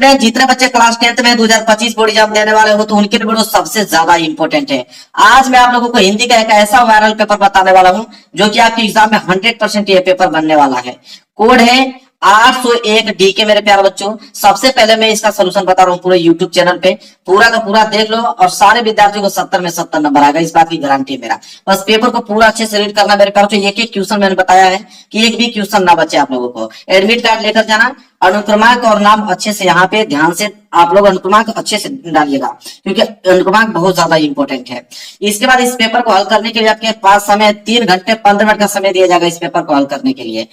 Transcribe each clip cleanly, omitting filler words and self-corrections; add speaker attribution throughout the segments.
Speaker 1: जितने बच्चे class 10th में 2025 बोर्ड एग्जाम देने वाले हो तो उनके लिए वीडियो सबसे ज्यादा इंपॉर्टेंट है। आज मैं आप लोगों को हिंदी का एक ऐसा वायरल पेपर बताने वाला हूं जो कि आपके एग्जाम में 100% ये पेपर बनने वाला है। कोड है 801 डी के। मेरे प्यारे बच्चों, सबसे पहले मैं इसका सोल्यूशन बता रहा हूँ पूरे यूट्यूब चैनल पे। पूरा का पूरा देख लो और सारे विद्यार्थियों को 70 में 70 नंबर आएगा, इस बात की गारंटी है मेरा। बस पेपर को पूरा अच्छे से रीड करना मेरे प्यारे बच्चों। एक एक क्वेश्चन मैंने बताया है कि एक भी क्वेश्चन ना बचे आप लोगों को। एडमिट कार्ड लेकर जाना, अनुक्रमांक और नाम अच्छे से यहाँ पे ध्यान से आप लोग अनुक्रमांक अच्छे से डालिएगा क्योंकि अनुक्रमांक बहुत ज्यादा इंपॉर्टेंट है। इसके बाद इस पेपर को हल करने के लिए आपके पास समय 3 घंटे 15 मिनट का समय दिया जाएगा इस पेपर को हल करने के लिए।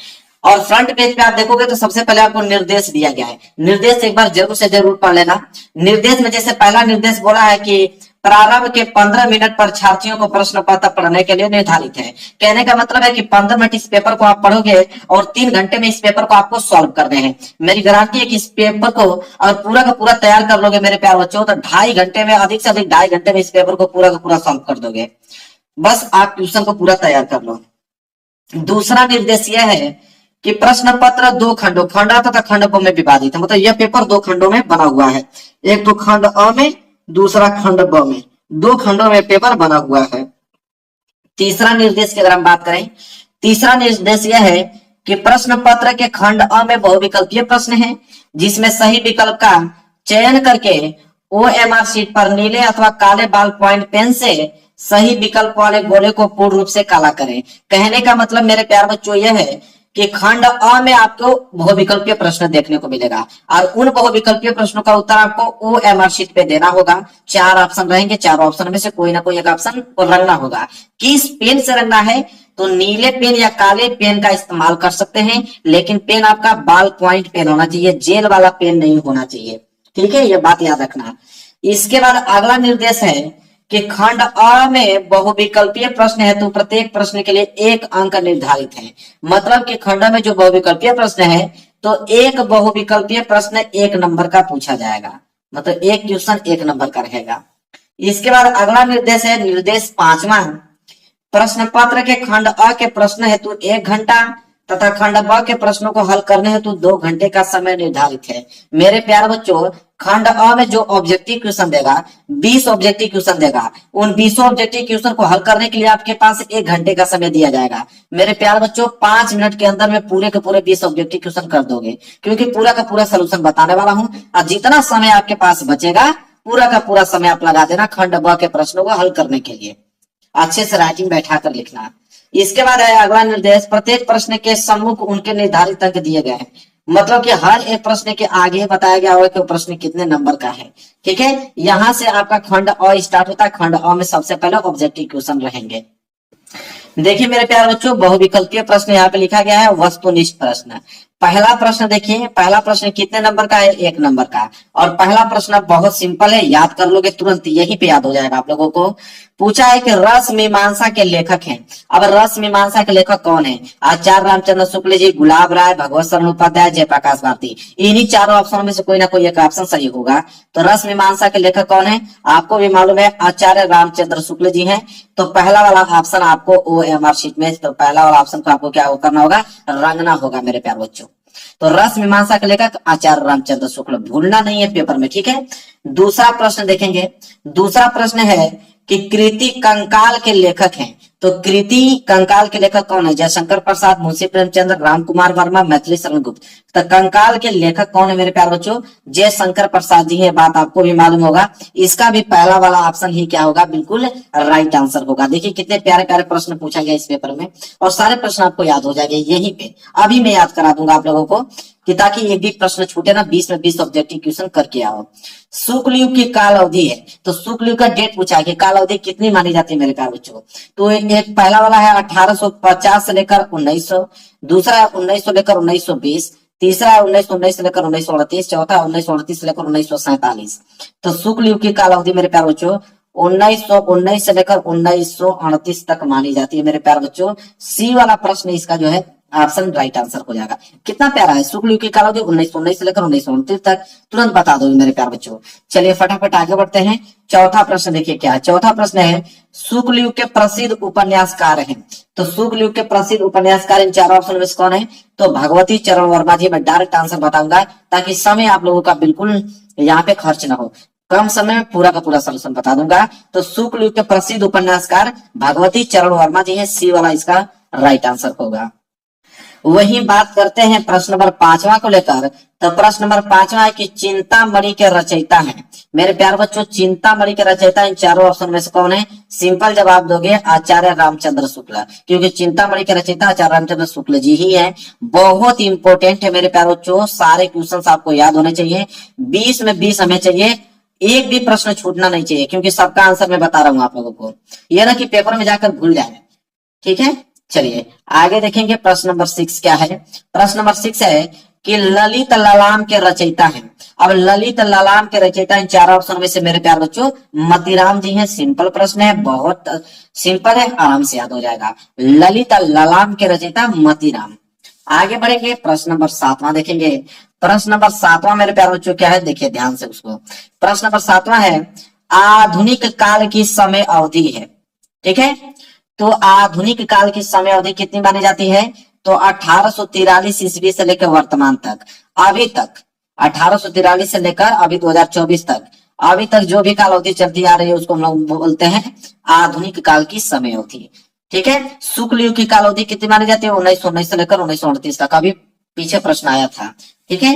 Speaker 1: और फ्रंट पेज पे आप देखोगे तो सबसे पहले आपको निर्देश दिया गया है। निर्देश एक बार जरूर से जरूर पढ़ लेना। निर्देश में जैसे पहला निर्देश बोला है कि प्रारंभ के 15 मिनट परीक्षार्थियों को प्रश्न पत्र पढ़ने के लिए निर्धारित है। कहने का मतलब है कि 15 मिनट इस पेपर को आप पढ़ोगे और 3 घंटे में इस पेपर को आपको सॉल्व करने हैं। मेरी गारंटी है कि इस पेपर को और पूरा का पूरा तैयार कर लोगे मेरे प्यारे बच्चों तो 2.5 घंटे में, अधिक से अधिक 2.5 घंटे में इस पेपर को पूरा का पूरा सॉल्व कर दोगे। बस आप ट्यूशन को पूरा तैयार कर लो। दूसरा निर्देश यह है कि प्रश्न पत्र 2 खंडों, खंड आ तथा खंड ब में विभाजित है। मतलब यह पेपर 2 खंडों में बना हुआ है। एक तो खंड अ में, दूसरा खंड ब में। 2 खंडों में पेपर बना हुआ है। तीसरा निर्देश की अगर हम बात करें, तीसरा निर्देश यह है कि प्रश्न पत्र के खंड अ में बहुविकल्पीय प्रश्न है जिसमें सही विकल्प का चयन करके ओएमआर शीट पर नीले अथवा काले बॉल पॉइंट पेन से सही विकल्प वाले गोले को पूर्ण रूप से काला करें। कहने का मतलब मेरे प्यार बच्चों यह है कि खंड अ में आपको बहुविकल्पीय प्रश्न देखने को मिलेगा और उन बहुविकल्पीय प्रश्नों का उत्तर आपको ओएमआर शीट पे देना होगा। 4 ऑप्शन रहेंगे, 4 ऑप्शन में से कोई ना कोई एक ऑप्शन को रंगना होगा। किस पेन से रंगना है तो नीले पेन या काले पेन का इस्तेमाल कर सकते हैं, लेकिन पेन आपका बॉल पॉइंट पेन होना चाहिए, जेल वाला पेन नहीं होना चाहिए। ठीक है, यह बात याद रखना। इसके बाद अगला निर्देश है कि खंड अ में बहुविकल्पीय प्रश्न है तो प्रत्येक प्रश्न के लिए 1 अंक निर्धारित है। मतलब कि खंड में जो बहुविकल्पीय प्रश्न है तो एक बहुविकल्पीय प्रश्न 1 नंबर का पूछा जाएगा। मतलब एक क्वेश्चन 1 नंबर का रहेगा। इसके बाद अगला निर्देश है निर्देश 5वां, प्रश्न पत्र के खंड अ के प्रश्न हेतु 1 घंटा तथा खंड ब के प्रश्नों को हल करने हेतु 2 घंटे का समय निर्धारित है। मेरे प्यारे बच्चों, खंड अ में जो ऑब्जेक्टिव क्वेश्चन देगा, 20 ऑब्जेक्टिव क्वेश्चन देगा, उन 20 ऑब्जेक्टिव क्वेश्चन को हल करने के लिए आपके पास 1 घंटे का समय दिया जाएगा। मेरे प्यारे बच्चों, 5 मिनट के अंदर में पूरे के पूरे 20 ऑब्जेक्टिव क्वेश्चन कर दोगे क्योंकि पूरा का पूरा सोल्यूशन बताने वाला हूं। और जितना समय आपके पास बचेगा पूरा का पूरा समय आप लगा देना खंड ब के प्रश्नों को हल करने के लिए। अच्छे से राइटिंग बैठा कर लिखना। इसके बाद है अगला निर्देश, प्रत्येक प्रश्न के सम्मुख उनके निर्धारित अंक दिए गए हैं। मतलब कि हर एक प्रश्न के आगे बताया गया होगा कि वो प्रश्न कितने नंबर का है। ठीक है, यहां से आपका खंड अ स्टार्ट होता है। खंड अ में सबसे पहले ऑब्जेक्टिव क्वेश्चन रहेंगे। देखिए मेरे प्यारे बच्चों, बहुविकल्पीय प्रश्न यहाँ पे लिखा गया है वस्तुनिष्ठ प्रश्न। पहला प्रश्न देखिए, पहला प्रश्न कितने नंबर का है? 1 नंबर का। और पहला प्रश्न बहुत सिंपल है, याद कर लोगे तुरंत, यहीं पे याद हो जाएगा आप लोगों को। पूछा है कि रस मीमांसा के लेखक हैं। अब रस मीमांसा के लेखक कौन है? आचार्य रामचंद्र शुक्ल जी, गुलाब राय, भगवत शरण उपाध्याय, जयप्रकाश भारती। इन्हीं चारों ऑप्शनों में से कोई ना कोई एक ऑप्शन सही होगा। तो रस मीमांसा के लेखक कौन है? आपको भी मालूम है, आचार्य रामचंद्र शुक्ल जी हैं। तो पहला वाला ऑप्शन आपको ओएमआर शीट में, तो पहला वाला ऑप्शन को आपको क्या करना होगा? रंगना होगा मेरे प्यारे बच्चों। तो रस मीमांसा के लेखक आचार्य रामचंद्र शुक्ल, भूलना नहीं है पेपर में। ठीक है, दूसरा प्रश्न देखेंगे। दूसरा प्रश्न है कि कृति कंकाल के लेखक हैं। तो कृति कंकाल के लेखक कौन है? जयशंकर प्रसाद, मुंशी प्रेमचंद्र, राम कुमार वर्मा, मैथिली शरण गुप्त। तो कंकाल के लेखक कौन है मेरे प्यारे बच्चों? जयशंकर प्रसाद जी है। बात आपको भी मालूम होगा। इसका भी पहला वाला ऑप्शन ही क्या होगा? बिल्कुल राइट आंसर होगा। देखिए कितने प्यारे प्यारे प्रश्न पूछा गया इस पेपर में और सारे प्रश्न आपको याद हो जाएंगे यहीं पे। अभी मैं याद करा दूंगा आप लोगों को कि ताकि एक भी प्रश्न छूटे ना, 20 में 20 ऑब्जेक्टिव क्वेश्चन करके आओ। शुक्ल युग की काल अवधि है, तो शुक्ल युग का डेट पूछा है कि काल अवधि कितनी मानी जाती है मेरे प्यारे बच्चों। तो एक पहला वाला है 1850 से लेकर 1900, दूसरा है 1900 लेकर 1920, तीसरा है 1919 से लेकर 1938, चौथा 1938 से लेकर 1947। तो शुक्ल युग की काल अवधि मेरे प्यारे बच्चों 1919 से लेकर 1938 तक मानी जाती है मेरे प्यारे बच्चों। सी वाला प्रश्न इसका जो है ऑप्शन राइट आंसर हो जाएगा। कितना प्यारा है, शुक्ल युग की कालावधि 1919 से लेकर 1929 तक, तुरंत बता दोगे मेरे प्यारे बच्चों। चलिए फटाफट आगे बढ़ते हैं। चौथा प्रश्न देखिए क्या है। चौथा प्रश्न है शुक्ल युग के प्रसिद्ध उपन्यासकार हैं। तो शुक्ल युग के प्रसिद्ध उपन्यासकार इन चारों ऑप्शन में से कौन है? तो भगवती चरण वर्मा जी। मैं डायरेक्ट आंसर बताऊंगा ताकि समय आप लोगों का बिल्कुल यहाँ पे खर्च ना हो, कम समय में पूरा का पूरा सोल्यूशन बता दूंगा। तो शुक्ल युग के प्रसिद्ध उपन्यासकार भगवती चरण वर्मा जी है, सी वाला इसका राइट आंसर होगा। वही बात करते हैं प्रश्न नंबर 5वां को लेकर। तो प्रश्न नंबर 5वां है कि चिंतामणि के रचयिता हैं। मेरे प्यारे बच्चों, चिंतामणि के रचयिता इन चारों ऑप्शन में से कौन है? सिंपल जवाब दोगे आचार्य रामचंद्र शुक्ल, क्योंकि चिंतामणि के रचयिता आचार्य रामचंद्र शुक्ल जी ही है। बहुत इंपॉर्टेंट है मेरे प्यारे बच्चों, सारे क्वेश्चन आपको याद होने चाहिए। 20 में 20 हमें चाहिए, एक भी प्रश्न छूटना नहीं चाहिए, क्योंकि सबका आंसर मैं बता रहा हूं आप लोगों को, यह ना कि पेपर में जाकर भूल जाए। ठीक है, चलिए आगे देखेंगे। प्रश्न नंबर 6 क्या है? प्रश्न नंबर 6 है कि ललित ललाम के रचयिता हैं। अब ललित ललाम के रचयिता इन चार ऑप्शन में से मेरे प्यारे बच्चों मतीराम जी हैं। सिंपल प्रश्न है, बहुत सिंपल है, आराम से याद हो जाएगा। ललित ललाम के रचयिता मतीराम। आगे बढ़ेंगे, प्रश्न नंबर 7वां देखेंगे। प्रश्न नंबर 7वां मेरे प्यारे बच्चों क्या है, देखिए ध्यान से उसको। प्रश्न नंबर 7वां है आधुनिक काल की समय अवधि है। ठीक है, तो आधुनिक काल की समय अवधि कितनी मानी जाती है? तो 1843 ईस्वी से लेकर वर्तमान तक, अभी तक 1843 से लेकर अभी 2024 तक, अभी तक जो भी काल अवधि चलती आ रही है उसको हम लोग बोलते हैं आधुनिक काल की समय अवधि। ठीक है, शुक्ल युग की काल अवधि कितनी मानी जाती है? 1919 से लेकर 1938 तक, अभी पीछे प्रश्न आया था। ठीक है,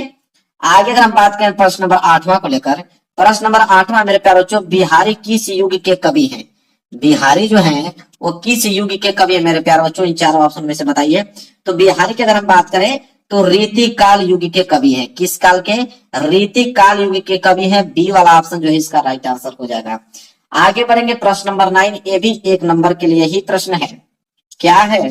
Speaker 1: आगे अगर हम बात करें प्रश्न नंबर 8वां को लेकर। प्रश्न नंबर 8वां मेरे प्यारे बच्चों, बिहारी किस युग के कवि हैं? बिहारी जो है वो किस युग के कवि है मेरे प्यारे बच्चों? इन चारों ऑप्शन में से बताइए। तो बिहारी की अगर हम बात करें तो रीति काल युग के कवि है। किस काल के? रीति काल युग के कवि है। बी वाला ऑप्शन जो है इसका राइट आंसर हो जाएगा। आगे बढ़ेंगे, प्रश्न नंबर 9, ये भी 1 नंबर के लिए ही प्रश्न है। क्या है?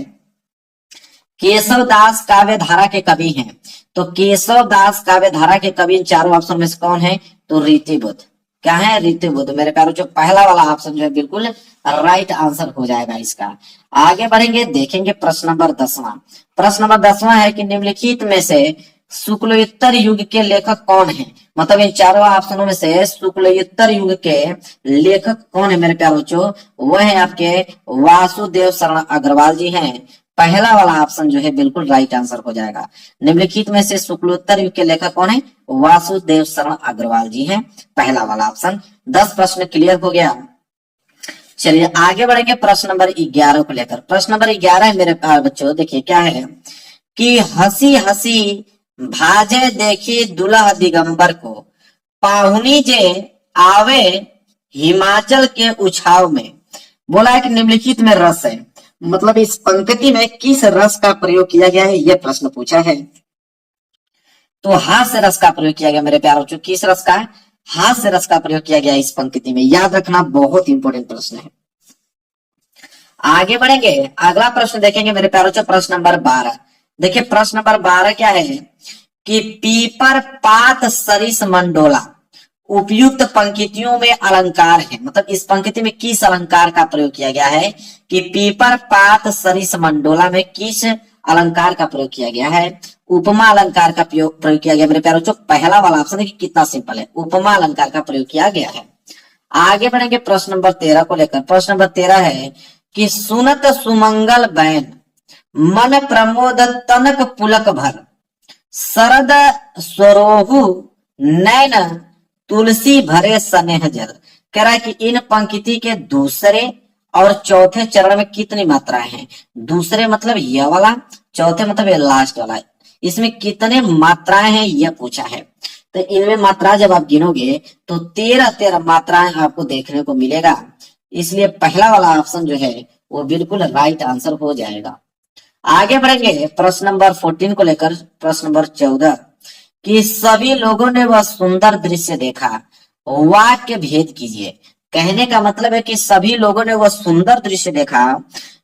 Speaker 1: केशव दास काव्य धारा के कवि हैं। तो केशव दास काव्य धारा के कवि इन चारों ऑप्शन में से कौन है? तो रीति बुद्ध। क्या है? रीति बुद्ध। मेरे प्यारों जो पहला वाला ऑप्शन जो है बिल्कुल राइट आंसर हो जाएगा इसका। आगे बढ़ेंगे, देखेंगे प्रश्न नंबर 10वां। प्रश्न नंबर 10वां है कि निम्नलिखित में से शुक्लोत्तर युग के लेखक कौन है? मतलब इन चारों ऑप्शनों में से शुक्लोत्तर युग के लेखक कौन है मेरे प्यारे बच्चों? वह है आपके वासुदेव शरण अग्रवाल जी हैं। पहला वाला ऑप्शन जो है बिल्कुल राइट आंसर हो जाएगा। निम्नलिखित में से शुक्लोत्तर युग के लेखक कौन है? वासुदेव शरण अग्रवाल जी हैं, पहला वाला ऑप्शन। 10 प्रश्न क्लियर हो गया। चलिए आगे बढ़ेंगे प्रश्न नंबर 11 को लेकर। प्रश्न नंबर 11 है मेरे बच्चों, देखिए क्या है कि हंसी हंसी भाजे देखी दुल्हा दिगंबर को, पाहुनी जे आवे हिमाचल के उछाव में। बोला है कि निम्नलिखित में रस है, मतलब इस पंक्ति में किस रस का प्रयोग किया गया है, यह प्रश्न पूछा है। तो हास्य रस का प्रयोग किया गया मेरे प्यारे बच्चों। किस रस का? हास्य रस का प्रयोग किया गया इस पंक्ति में। याद रखना, बहुत इंपॉर्टेंट प्रश्न है। आगे बढ़ेंगे, अगला प्रश्न देखेंगे मेरे प्यारे बच्चों, प्रश्न नंबर 12। देखिए प्रश्न नंबर 12 क्या है कि पीपर पात सरिस मंडोला उपयुक्त पंक्तियों में अलंकार है। मतलब इस पंक्ति में किस अलंकार का प्रयोग किया गया है कि पीपर पात सरिस मंडोला में किस अलंकार का प्रयोग किया गया है? उपमा अलंकार का प्रयोग किया गया मेरे प्यारे बच्चों। पहला वाला ऑप्शन है कि कितना सिंपल है, उपमा अलंकार का प्रयोग किया गया है। आगे बढ़ेंगे प्रश्न नंबर 13 को लेकर। प्रश्न नंबर 13 है कि सुनत सुमंगल बैन मन प्रमोद तनक पुलक भर, शरद स्वरोहु नैन तुलसी भरे स्नेह जल। कह रहा है कि इन पंक्ति के दूसरे और चौथे चरण में कितनी मात्राएं हैं? दूसरे मतलब यह वाला, चौथे मतलब ये लास्ट वाला, इसमें कितने मात्राएं हैं यह पूछा है। तो इनमें मात्रा जब आप गिनोगे तो 13 मात्राएं आपको देखने को मिलेगा। इसलिए पहला वाला ऑप्शन जो है वो बिल्कुल राइट आंसर हो जाएगा। आगे बढ़ेंगे प्रश्न नंबर 14 को लेकर। प्रश्न नंबर 14 कि सभी लोगों ने वह सुंदर दृश्य देखा, वाक्य भेद कीजिए। कहने का मतलब है कि सभी लोगों ने वह सुंदर दृश्य देखा,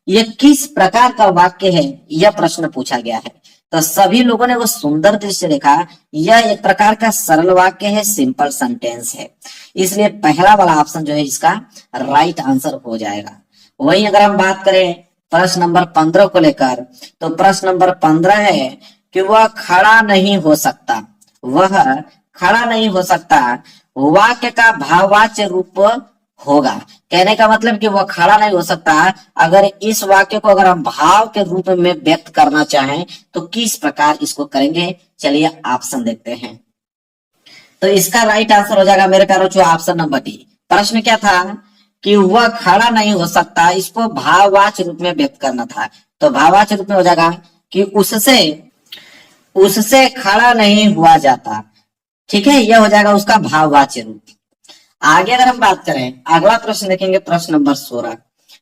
Speaker 1: यह किस प्रकार का वाक्य है, यह प्रश्न पूछा गया है। तो सभी लोगों ने वो सुंदर दृश्य देखा, यह एक प्रकार का सरल वाक्य है, सिंपल सेंटेंस है। इसलिए पहला वाला ऑप्शन जो है इसका राइट आंसर हो जाएगा। वहीं अगर हम बात करें प्रश्न नंबर 15 को लेकर, तो प्रश्न नंबर 15 है कि वह खड़ा नहीं हो सकता, वह खड़ा नहीं हो सकता वाक्य का भाववाच्य रूप होगा। कहने का मतलब कि वह खड़ा नहीं हो सकता, अगर इस वाक्य को अगर हम भाव के रूप में व्यक्त करना चाहें तो किस प्रकार इसको करेंगे, चलिए ऑप्शन देखते हैं। तो इसका राइट आंसर हो जाएगा मेरे प्यारों बच्चों ऑप्शन नंबर डी। प्रश्न क्या था कि वह खड़ा नहीं हो सकता, इसको भाववाच्य रूप में व्यक्त करना था, तो भाववाच्य रूप में हो जाएगा कि उससे उससे खड़ा नहीं हुआ जाता। ठीक है, यह हो जाएगा उसका भाववाच्य रूप। आगे अगर हम बात करें, अगला प्रश्न देखेंगे प्रश्न नंबर 16।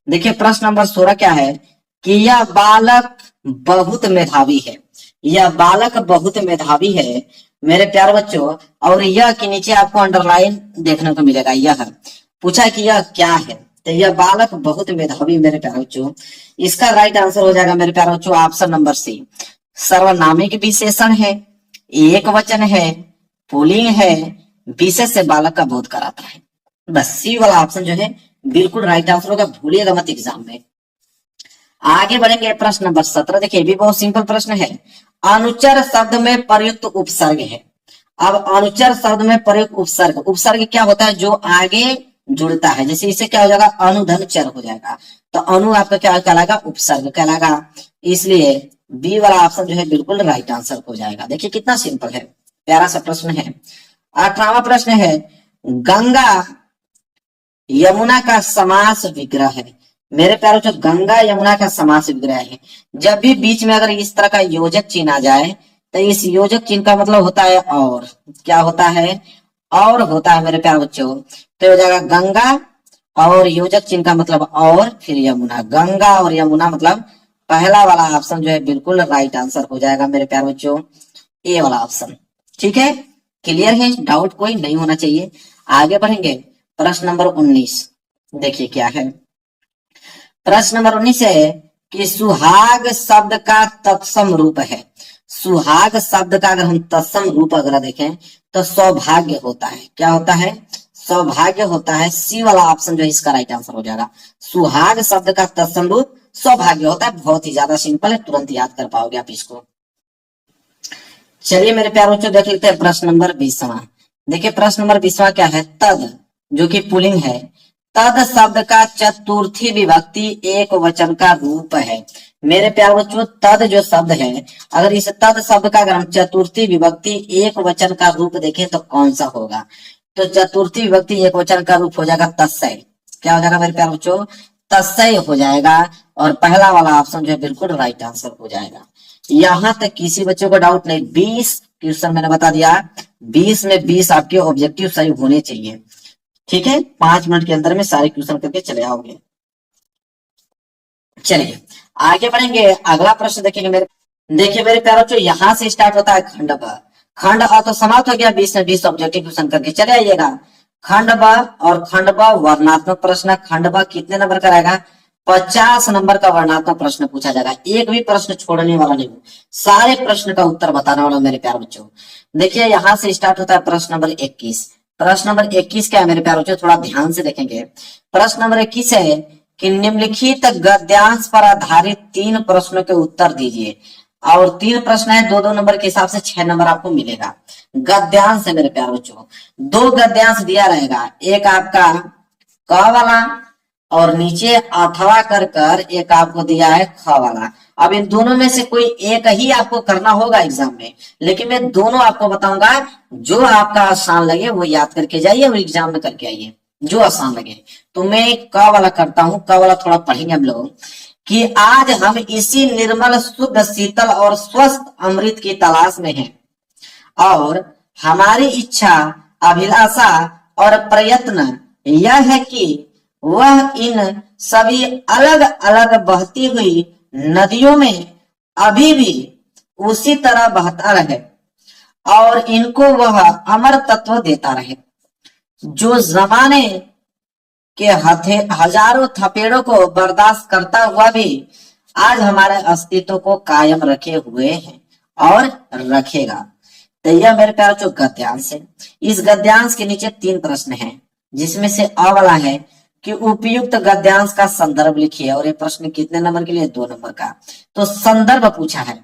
Speaker 1: देखिए प्रश्न नंबर 16 क्या है कि यह बालक बहुत मेधावी है, यह बालक बहुत मेधावी है मेरे प्यारे बच्चों। और यह के नीचे आपको अंडरलाइन देखने को मिलेगा, यह पूछा कि यह क्या है, तो यह बालक बहुत मेधावी मेरे प्यारे बच्चों। इसका राइट आंसर हो जाएगा मेरे प्यारे बच्चों ऑप्शन नंबर सी। सर्वनामिक विशेषण है, एक वचन है, पुल्लिंग है, विशेष से बालक का बोध कराता है। बस सी वाला ऑप्शन जो है बिल्कुल राइट आंसर होगा, भूलिएगा मत एग्जाम में। आगे बढ़ेंगे प्रश्न नंबर 17। देखिए भी बहुत सिंपल प्रश्न है। अनुचर शब्द में प्रयुक्त उपसर्ग है। अब अनुचर शब्द में प्रयुक्त उपसर्ग, उपसर्ग क्या होता है जो आगे जुड़ता है, जैसे इसे क्या हो जाएगा अनुधन चर हो जाएगा, तो अनु आपका क्या कहलाएगा उपसर्ग कहलाएगा। इसलिए बी वाला ऑप्शन जो है बिल्कुल राइट आंसर हो जाएगा। देखिए कितना सिंपल है, प्यारा सा प्रश्न है। 18वां प्रश्न है गंगा यमुना का समास विग्रह है। मेरे प्यारों जो गंगा यमुना का समास विग्रह है, जब भी बीच में अगर इस तरह का योजक चिन्ह आ जाए तो इस योजक चिन्ह का मतलब होता है और, क्या होता है और होता है मेरे प्यारे बच्चों। तो हो जाएगा गंगा और योजक चिन्ह का मतलब और फिर यमुना, गंगा और यमुना मतलब पहला वाला ऑप्शन जो है बिल्कुल राइट आंसर हो जाएगा मेरे प्यारे बच्चों, ए वाला ऑप्शन। ठीक है, क्लियर है, डाउट कोई नहीं होना चाहिए। आगे बढ़ेंगे प्रश्न नंबर 19। देखिए क्या है प्रश्न नंबर 19 है कि सुहाग शब्द का तत्सम रूप है। सुहाग शब्द का अगर हम तत्सम रूप अगर देखें तो सौभाग्य होता है, क्या होता है सौभाग्य होता है। सी वाला ऑप्शन जो है इसका राइट आंसर हो जाएगा। सुहाग शब्द का तत्सम रूप सौभाग्य होता है, बहुत ही ज्यादा सिंपल है, तुरंत याद कर पाओगे आप इसको। चलिए मेरे प्यारे बच्चों देख लेते हैं प्रश्न नंबर 20वां। देखिए प्रश्न नंबर 20वां क्या है, तद जो कि पुल्लिंग है, तद शब्द का चतुर्थी विभक्ति एक वचन का रूप है। मेरे प्यारे बच्चों तद जो शब्द है, अगर इस तद शब्द का अगर हम चतुर्थी विभक्ति एक वचन का रूप देखें तो कौन सा होगा, तो चतुर्थी विभक्ति एक वचन का रूप हो जाएगा तस्सय। क्या हो जाएगा मेरे प्यारे बच्चों, तस्सय हो जाएगा, और पहला वाला ऑप्शन जो है बिल्कुल राइट आंसर हो जाएगा। यहां तक किसी बच्चों को डाउट नहीं, 20 क्वेश्चन मैंने बता दिया, 20 में 20 आपके ऑब्जेक्टिव सही होने चाहिए। ठीक है, 5 मिनट के अंदर में सारे क्वेश्चन करके चले आओगे। चलिए आगे बढ़ेंगे, अगला प्रश्न देखेंगे देखिए मेरे प्यारे बच्चों, यहां से स्टार्ट होता है खंड ब। खंड अ तो समाप्त हो गया, 20 में 20 ऑब्जेक्टिव क्वेश्चन करके चले आइएगा। खंड ब और खंड ब वर्णात्मक प्रश्न। खंड ब कितने नंबर का रहेगा, 50 नंबर का वर्णात्मक प्रश्न पूछा जाएगा। एक भी प्रश्न छोड़ने वाला नहीं, सारे प्रश्न का उत्तर बताने वाला मेरे प्यारे बच्चों। देखिए यहां से स्टार्ट होता है प्रश्न नंबर 21। प्रश्न नंबर 21 क्या है मेरे प्यारे बच्चों, थोड़ा ध्यान से देखेंगे। प्रश्न नंबर 21 है कि निम्नलिखित गद्यांश पर आधारित 3 प्रश्नों के उत्तर दीजिए। और 3 प्रश्न है, 2-2 नंबर के हिसाब से 6 नंबर आपको मिलेगा। गद्यांश है मेरे प्यारे बच्चों, 2 गद्यांश दिया रहेगा, एक आपका क वाला और नीचे अथवा कर कर एक आपको दिया है ख वाला। अब इन दोनों में से कोई एक ही आपको करना होगा एग्जाम में, लेकिन मैं दोनों आपको बताऊंगा, जो आपका आसान लगे वो याद करके जाइए और एग्जाम में करके आइए जो आसान लगे। तो मैं क वाला करता हूं, क वाला थोड़ा पढ़ेंगे हम लोग कि आज हम इसी निर्मल शुद्ध शीतल और स्वस्थ अमृत की तलाश में हैं, और हमारी इच्छा अभिलाषा और प्रयत्न यह है कि वह इन सभी अलग अलग बहती हुई नदियों में अभी भी उसी तरह बहता रहे और इनको वह अमर तत्व देता रहे, जो जमाने के हजारों थपेड़ों को बर्दाश्त करता हुआ भी आज हमारे अस्तित्व को कायम रखे हुए है और रखेगा। तो यह मेरे प्यारे जो गद्यांश है, इस गद्यांश के नीचे 3 प्रश्न हैं। जिसमें से अ वाला है कि उपयुक्त गद्यांश का संदर्भ लिखिए। और ये प्रश्न कितने नंबर के लिए? 2 नंबर का। तो संदर्भ पूछा है।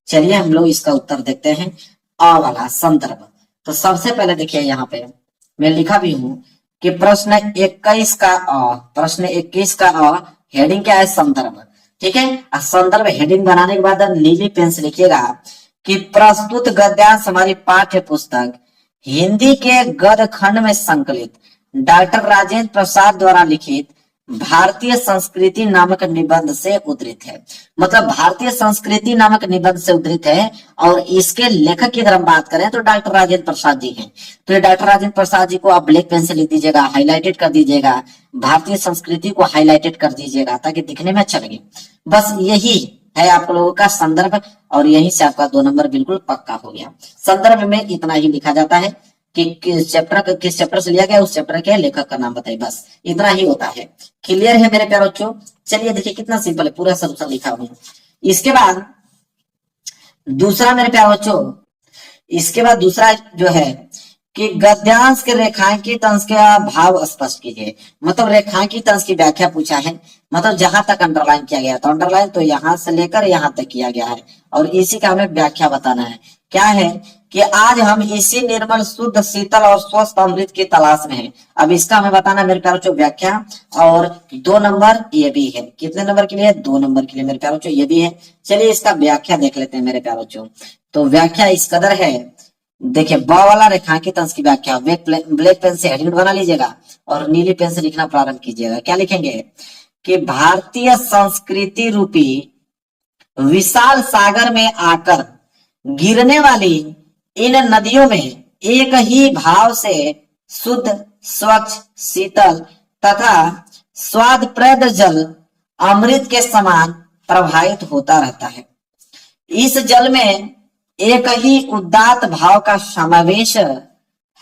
Speaker 1: चलिए हम लोग इसका उत्तर देखते हैं। अ वाला संदर्भ। तो सबसे पहले देखिए यहाँ पे मैं लिखा भी हूं कि प्रश्न 21 का अ, प्रश्न 21 का अ हेडिंग क्या है? संदर्भ। ठीक है। संदर्भ हेडिंग बनाने के बाद नीली पेन से लिखिएगा कि प्रस्तुत गद्यांश हमारी पाठ्य पुस्तक हिंदी के गद्य खंड में संकलित डॉक्टर राजेंद्र प्रसाद द्वारा लिखित भारतीय संस्कृति नामक निबंध से उद्धृत है। मतलब भारतीय संस्कृति नामक निबंध से उद्धृत है। और इसके लेखक की अगर हम बात करें तो डॉक्टर राजेंद्र प्रसाद जी हैं। तो ये डॉक्टर राजेंद्र प्रसाद जी को आप ब्लैक पेन से लिख दीजिएगा, हाईलाइटेड कर दीजिएगा, भारतीय संस्कृति को हाईलाइटेड कर दीजिएगा ताकि दिखने में अच्छा लगे। बस यही है आप लोगों का संदर्भ। और यहीं से आपका 2 नंबर बिल्कुल पक्का हो गया। संदर्भ में इतना ही लिखा जाता है कि किस चैप्टर से लिया गया, उस चैप्टर के लेखक का नाम बताइए, बस इतना ही होता है। क्लियर है मेरे प्यारे बच्चों? चलिए देखिए कितना सिंपल है, पूरा सॉल्यूशन लिखा हूं। इसके बाद दूसरा मेरे प्यारे बच्चों, इसके बाद दूसरा जो है कि गद्यांश के रेखांकित अंश का भाव स्पष्ट कीजिए। मतलब रेखांकित अंश की व्याख्या पूछा है। मतलब जहां तक अंडरलाइन किया गया, तो अंडरलाइन तो यहां से लेकर यहां तक किया गया है और इसी का हमें व्याख्या बताना है। क्या है कि आज हम इसी निर्मल शुद्ध शीतल और स्वस्थ अमृत की तलाश में हैं। अब इसका हमें बताना है मेरे प्यारे बच्चों व्याख्या। और 2 नंबर ये भी है। कितने नंबर के लिए? 2 नंबर के लिए मेरे प्यारे बच्चों ये भी है। चलिए इसका व्याख्या देख लेते हैं मेरे प्यारे बच्चों। तो व्याख्या इस कदर है, देखिए ब वाला रेखांकित अंश की व्याख्या ब्लैक पेन से हेडिंग बना लीजिएगा और नीली पेन से लिखना प्रारंभ कीजिएगा। क्या लिखेंगे कि भारतीय संस्कृति रूपी विशाल सागर में आकर गिरने वाली इन नदियों में एक ही भाव से शुद्ध, स्वच्छ, शीतल तथा स्वादप्रद जल अमृत के समान प्रवाहित होता रहता है। इस जल में एक ही उदात्त भाव का समावेश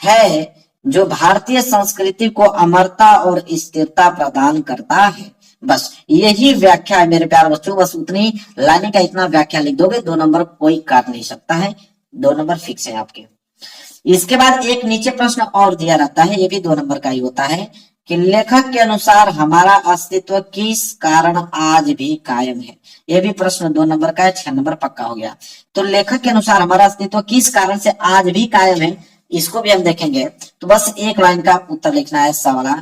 Speaker 1: है जो भारतीय संस्कृति को अमरता और स्थिरता प्रदान करता है। बस यही व्याख्या है मेरे प्यारे बच्चों। बस उतनी लाइन का इतना व्याख्या लिख दोगे, 2 नंबर कोई काट नहीं सकता है। 2 नंबर फिक्स है आपके। इसके बाद एक नीचे प्रश्न और दिया रहता है, ये भी 2 नंबर का ही होता है कि लेखक के अनुसार हमारा अस्तित्व किस कारण आज भी कायम है। ये भी प्रश्न 2 नंबर का है। 6 नंबर पक्का हो गया। तो लेखक के अनुसार हमारा अस्तित्व किस कारण से आज भी कायम है, इसको भी हम देखेंगे। तो बस एक लाइन का उत्तर लिखना है सवाल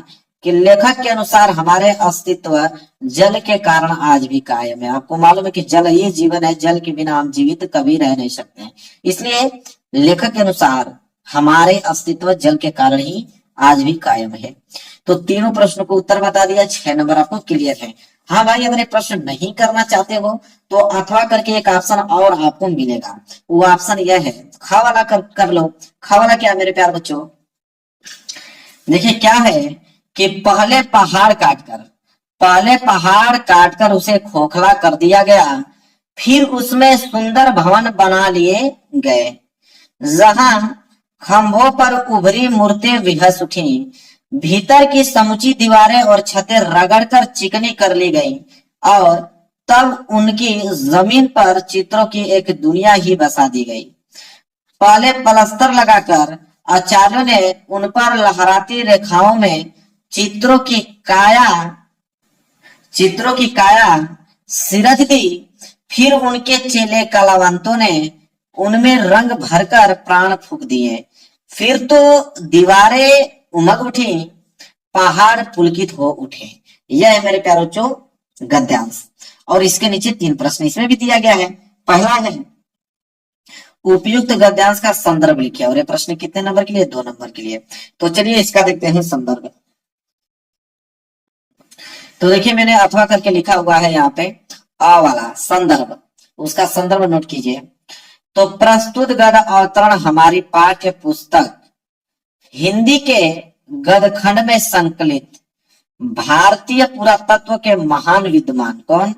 Speaker 1: कि लेखक के अनुसार हमारे अस्तित्व जल के कारण आज भी कायम है। आपको मालूम है कि जल ही जीवन है, जल के बिना हम जीवित कभी रह नहीं सकते हैं। इसलिए लेखक के अनुसार हमारे अस्तित्व जल के कारण ही आज भी कायम है। तो तीनों प्रश्नों को उत्तर बता दिया। 6 नंबर आपको क्लियर है। हाँ भाई, अगर ये प्रश्न नहीं करना चाहते हो तो अथवा करके एक ऑप्शन और आपको मिलेगा। वो ऑप्शन यह है, ख वाला कर लो। ख वाला क्या है मेरे प्यार बच्चों? देखिए क्या है कि पहले पहाड़ काटकर उसे खोखला कर दिया गया, फिर उसमें सुंदर भवन बना लिए गए, जहां खंभों पर उभरी मूर्तें विहस उठी, भीतर की समुची दीवारें और छतें रगड़कर चिकनी कर ली गई और तब उनकी जमीन पर चित्रों की एक दुनिया ही बसा दी गई। पहले पलस्तर लगाकर आचार्यों ने उन पर लहराती रेखाओं में चित्रों की काया सिरज दी, फिर उनके चेले कलावंतों ने उनमें रंग भरकर प्राण फूंक दिए। फिर तो दीवारें उमग उठी, पहाड़ पुलकित हो उठे। यह है मेरे प्यारे बच्चों गद्यांश। और इसके नीचे 3 प्रश्न इसमें भी दिया गया है। पहला है उपयुक्त गद्यांश का संदर्भ लिखिए। और ये प्रश्न कितने नंबर के लिए? 2 नंबर के लिए। तो चलिए इसका देखते हैं संदर्भ। तो देखिए मैंने अथवा करके लिखा हुआ है यहाँ पे अ वाला संदर्भ, उसका संदर्भ नोट कीजिए। तो प्रस्तुत गद्य अवतरण हमारी पाठ्य पुस्तक हिंदी के गद्य खंड में संकलित भारतीय पुरातत्व के महान विद्वान कौन?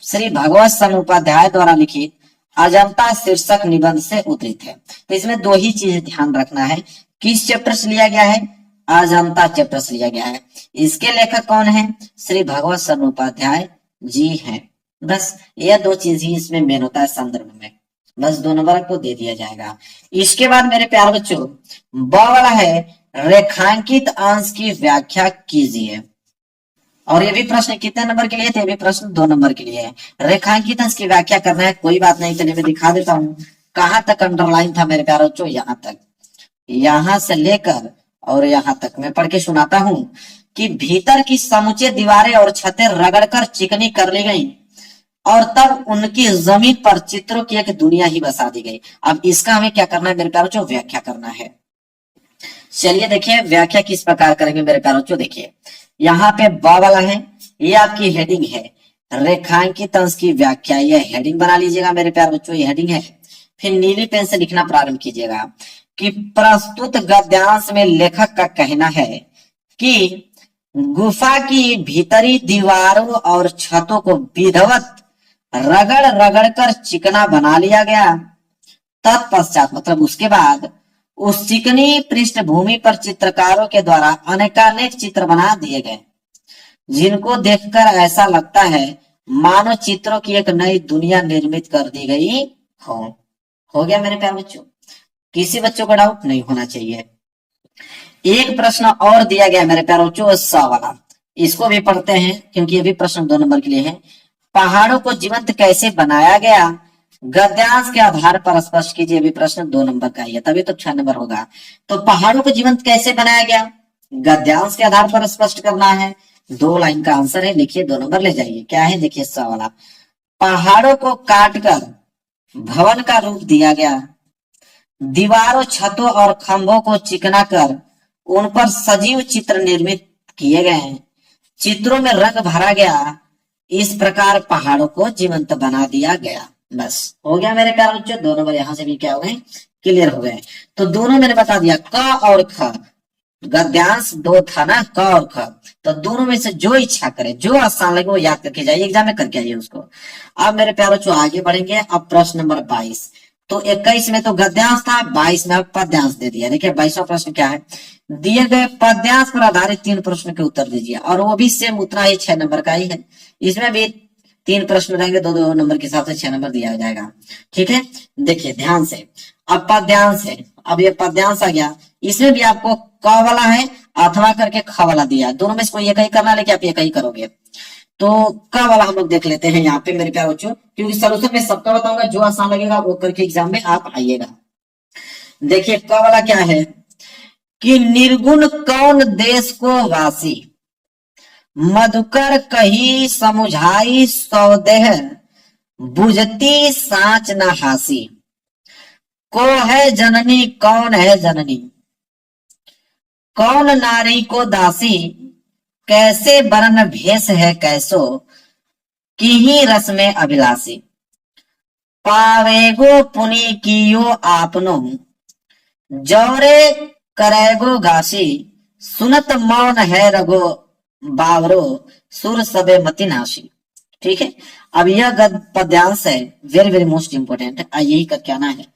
Speaker 1: श्री भगवत सन उपाध्याय द्वारा लिखित अजंता शीर्षक निबंध से उद्धृत है। तो इसमें 2 ही चीज ध्यान रखना है। किस चैप्टर से लिया गया है? अजंता चैप्टर से लिया गया है। इसके लेखक कौन है? श्री भगवत सन उपाध्याय जी हैं। बस यह 2 चीज ही इसमें मेन होता है संदर्भ में। बस 2 नंबर आपको दे दिया जाएगा। इसके बाद मेरे प्यारे बच्चों ब वाला है रेखांकित अंश की व्याख्या कीजिए। और ये भी प्रश्न कितने नंबर के लिए थे? ये भी प्रश्न 2 नंबर के लिए है। रेखांकित अंश की व्याख्या करना है, कोई बात नहीं, चलिए मैं दिखा देता हूँ। कहां तक अंडरलाइन था मेरे प्यारे बच्चों? यहां तक, यहां से लेकर और यहां तक मैं पढ़ के सुनाता हूं कि भीतर की समुचे दीवारें और छतें रगड़कर चिकनी कर ली गई और तब उनकी जमीन पर चित्रों की एक दुनिया ही बसा दी गई। अब इसका हमें क्या करना है मेरे प्यारे बच्चों? व्याख्या करना है। चलिए देखिए व्याख्या किस प्रकार करेंगे मेरे प्यारे बच्चों। देखिए यहाँ पे ब वाला है, ये आपकी हेडिंग है, रेखांकित अंश की व्याख्या, ये हेडिंग बना लीजिएगा मेरे प्यारे बच्चों, ये हेडिंग है। फिर नीली पेन से लिखना प्रारंभ कीजिएगा कि प्रस्तुत गद्यांश में लेखक का कहना है कि गुफा की भीतरी दीवारों और छतों को विधिवत रगड़ रगड़ कर चिकना बना लिया गया। तत्पश्चात मतलब उसके बाद उस चिकनी पृष्ठभूमि पर चित्रकारों के द्वारा अनेकानेक चित्र बना दिए गए, जिनको देखकर ऐसा लगता है मानो चित्रों की एक नई दुनिया निर्मित कर दी गई हो गया मेरे प्यारे बच्चों। किसी बच्चों को डाउट नहीं होना चाहिए। एक प्रश्न और दिया गया मेरे प्यारे बच्चों स वाला, इसको भी पढ़ते हैं क्योंकि ये भी प्रश्न 2 नंबर के लिए है। पहाड़ों को जीवंत कैसे बनाया गया? गद्यांश के आधार पर स्पष्ट कीजिए। भी प्रश्न 2 नंबर का ही है, तभी तो 6 नंबर होगा। तो पहाड़ों को जीवंत कैसे बनाया गया? गद्यांश के आधार पर स्पष्ट करना है। 2 लाइन का आंसर है, लिखिए 2 नंबर ले जाइए। क्या है? देखिए स वाला, पहाड़ों को काटकर भवन का रूप दिया गया, दीवारों छतों और खंभों को चिकना कर उन पर सजीव चित्र निर्मित किए गए हैं, चित्रों में रंग भरा गया, इस प्रकार पहाड़ों को जीवंत बना दिया गया। बस हो गया मेरे प्यारे बच्चों। 2 नंबर यहाँ से भी क्या हो गए? क्लियर हो गए। तो दोनों मैंने बता दिया, क और ख, गद्यांश 2 था ना, क और ख, तो दोनों में से जो इच्छा करे, जो आसान लगे वो याद करके जाइए, एग्जाम में करके आइए उसको। अब मेरे प्यारे बच्चों आगे बढ़ेंगे। अब प्रश्न नंबर 22, तो 21 में तो गद्यांश था, 22 में पद्यांश दे दिया। देखिए 22वां प्रश्न क्या है? दिए गए पद्यांश पर आधारित 3 प्रश्न के उत्तर दीजिए, और वो भी सेम उतना ही 6 नंबर का ही है। इसमें भी 3 प्रश्न रहेंगे, 2-2 नंबर के हिसाब से 6 नंबर दिया जाएगा। ठीक है, देखिए ध्यान से। अब पद्यांश है, अब ये पद्यांश आ गया, इसमें भी आपको क वाला है अथवा करके ख वाला दिया है, दोनों में से कोई एक ही करना है, लेकिन आप एक ही करोगे। तो क वाला हम लोग देख लेते हैं यहाँ पे मेरे प्यारे बच्चों, क्योंकि सोल्यूशन में सबका बताऊंगा, जो आसान लगेगा वो करके एग्जाम में आप आइएगा। देखिए क वाला क्या है कि निर्गुण कौन देश को वासी, मधुकर कही समुझाई सौदेह, बुझती साच न हासी, को है जननी कौन है जननी, कौन नारी को दासी, कैसे वर्ण भेष है कैसो, की ही रस में अभिलाषी, पावेगो पुनि कियो आपनो, जौरे करेगो घासी, सुनत मौन है रगो बावरो, सुर सबे मति नाशी। ठीक है, अब यह गद पद्यांश है, वेरी वेरी मोस्ट इंपोर्टेंट है, यही करके आना है।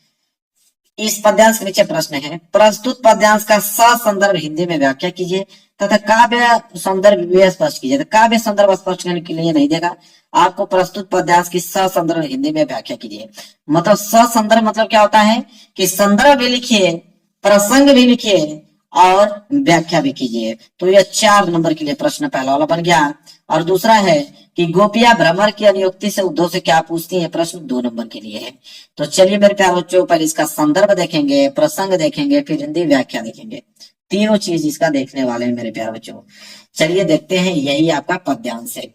Speaker 1: इस पद्यांश के नीचे प्रश्न है, प्रस्तुत पद्यांश का संदर्भ हिंदी में व्याख्या कीजिए तथा काव्य संदर्भ भी स्पष्ट कीजिए। तो काव्य संदर्भ स्पष्ट करने के लिए नहीं देगा आपको, प्रस्तुत पद्यांश की संदर्भ हिंदी में व्याख्या कीजिए। मतलब संदर्भ मतलब क्या होता है कि संदर्भ भी लिखिए, प्रसंग भी लिखिए और व्याख्या भी कीजिए। तो यह 4 नंबर के लिए प्रश्न पहला वाला बन गया। और दूसरा है कि गोपिया भ्रमर की अनुयुक्ति से उद्धव से क्या पूछती है, प्रश्न 2 नंबर के लिए है। तो चलिए मेरे प्यारे बच्चों, पहले इसका संदर्भ देखेंगे, प्रसंग देखेंगे, फिर हिंदी व्याख्या देखेंगे, तीनों चीज इसका देखने वाले हैं मेरे प्यारे बच्चों। चलिए देखते हैं, यही आपका पद्यांश है।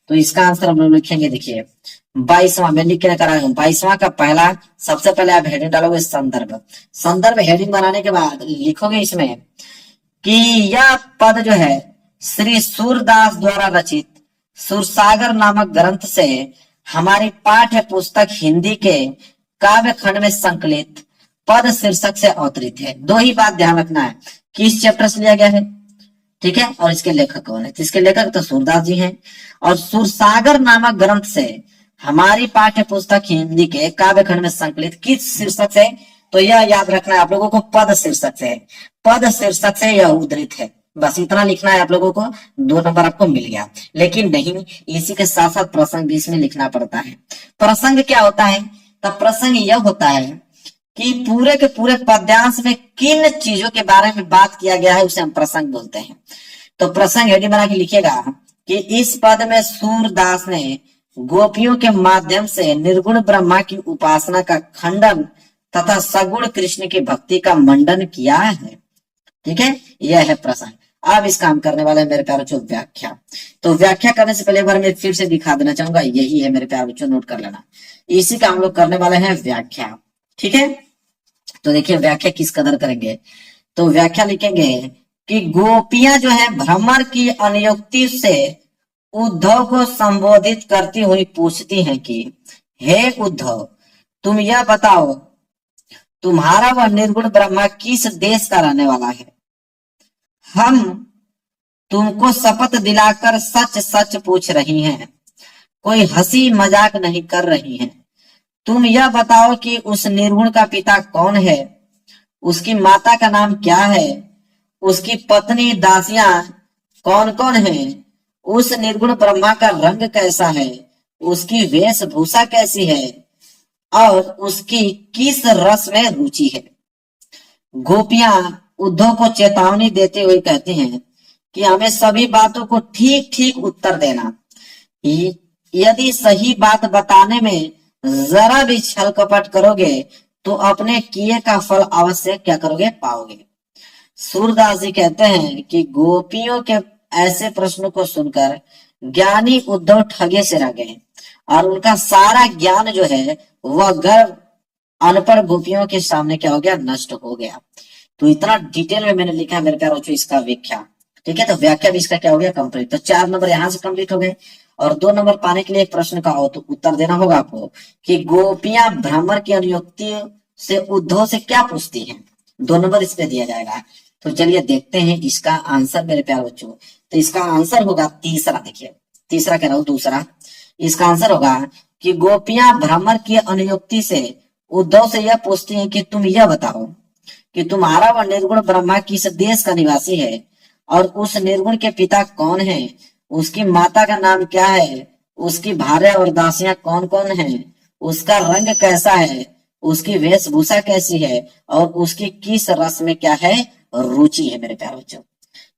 Speaker 1: तो इसका आंसर हम लोग लिखेंगे, देखिए 22वां में लिख के करा हूं। 22वां का पहला, सबसे पहले आप हेडिंग डालोगे संदर्भ। संदर्भ हेडिंग बनाने के बाद लिखोगे इसमें कि यह पद जो है श्री सूरदास द्वारा रचित सुरसागर नामक ग्रंथ से हमारी पाठ्य पुस्तक हिंदी के काव्य खंड में संकलित पद शीर्षक से अवतरित है। 2 ही बात ध्यान रखना है, किस चैप्टर से लिया गया है, ठीक है, और इसके लेखक कौन है। तो इसके लेखक तो सूरदास जी हैं। और सुरसागर नामक ग्रंथ से हमारी पाठ्य पुस्तक हिंदी के काव्य खंड में संकलित किस शीर्षक से, तो यह याद रखना है आप लोगों को, पद शीर्षक से। पद शीर्षक से यह उद्धृत है, बस इतना लिखना है आप लोगों को। 2 नंबर आपको मिल गया। लेकिन नहीं, इसी के साथ साथ प्रसंग भी इसमें लिखना पड़ता है। प्रसंग क्या होता है, तब प्रसंग यह होता है कि पूरे के पूरे पद्यांश में किन चीजों के बारे में बात किया गया है उसे हम प्रसंग बोलते हैं। तो प्रसंग हेडिंग बना के लिखिएगा कि इस पद में सूरदास ने गोपियों के माध्यम से निर्गुण ब्रह्मा की उपासना का खंडन तथा सगुण कृष्ण की भक्ति का मंडन किया है। ठीक है, यह है प्रसंग। अब इस काम करने वाले मेरे प्यारे बच्चों व्याख्या। तो व्याख्या करने से पहले एक बार मैं फिर से दिखा देना चाहूंगा, यही है मेरे प्यारे बच्चों, नोट कर लेना। इसी का हम लोग करने वाले हैं व्याख्या। ठीक है, तो देखिए व्याख्या किस कदर करेंगे। तो व्याख्या लिखेंगे कि गोपियां जो है भ्रमर की अनुयुक्ति से उद्धव को संबोधित करती हुई पूछती हैं कि हे उद्धव, तुम यह बताओ तुम्हारा वह निर्गुण ब्रह्मा किस देश का रहने वाला है। हम तुमको शपथ दिलाकर सच सच पूछ रही हैं, कोई हंसी मजाक नहीं कर रही हैं। तुम यह बताओ कि उस निर्गुण का पिता कौन है, उसकी माता का नाम क्या है, उसकी पत्नी दासियां कौन कौन है, उस निर्गुण ब्रह्मा का रंग कैसा है, उसकी वेशभूषा कैसी है और उसकी किस रस में रुचि है। गोपियां उद्धव को चेतावनी देते हुए कहती हैं कि हमें सभी बातों को ठीक ठीक उत्तर देना। यदि सही बात बताने में जरा भी छल कपट करोगे तो अपने किए का फल अवश्य क्या करोगे, पाओगे। सूरदास जी कहते हैं कि गोपियों के ऐसे प्रश्नों को सुनकर ज्ञानी उद्धव ठगे से रह गए और उनका सारा ज्ञान जो है वह गर्व अनपढ़ गोपियों के सामने क्या हो गया, नष्ट हो गया। तो इतना डिटेल में मैंने लिखा है मेरे प्यारे बच्चों इसका व्याख्या। ठीक है, तो व्याख्या भी इसका क्या हो गया, कंप्लीट। तो 4 नंबर यहाँ से कंप्लीट हो गए और 2 नंबर पाने के लिए एक प्रश्न का हो तो उत्तर देना होगा आपको कि गोपियां भ्रमर की अनुयुक्ति से उद्धव से क्या पूछती हैं। 2 नंबर इस पे दिया जाएगा। तो चलिए देखते हैं इसका आंसर मेरे प्यारे बच्चों। तो इसका आंसर होगा तीसरा। देखिए तीसरा कह रहा हूं, दूसरा। इसका आंसर होगा कि गोपियां भ्रमर की अनुयुक्ति से उद्धव से यह पूछती हैं कि तुम यह बताओ कि तुम्हारा वह निर्गुण ब्रह्मा किस देश का निवासी है और उस निर्गुण के पिता कौन है, उसकी माता का नाम क्या है, उसकी भार्या और दासियां कौन कौन है, उसका रंग कैसा है, उसकी वेशभूषा कैसी है और उसकी किस रस में क्या है, रुचि है मेरे प्यारे बच्चों।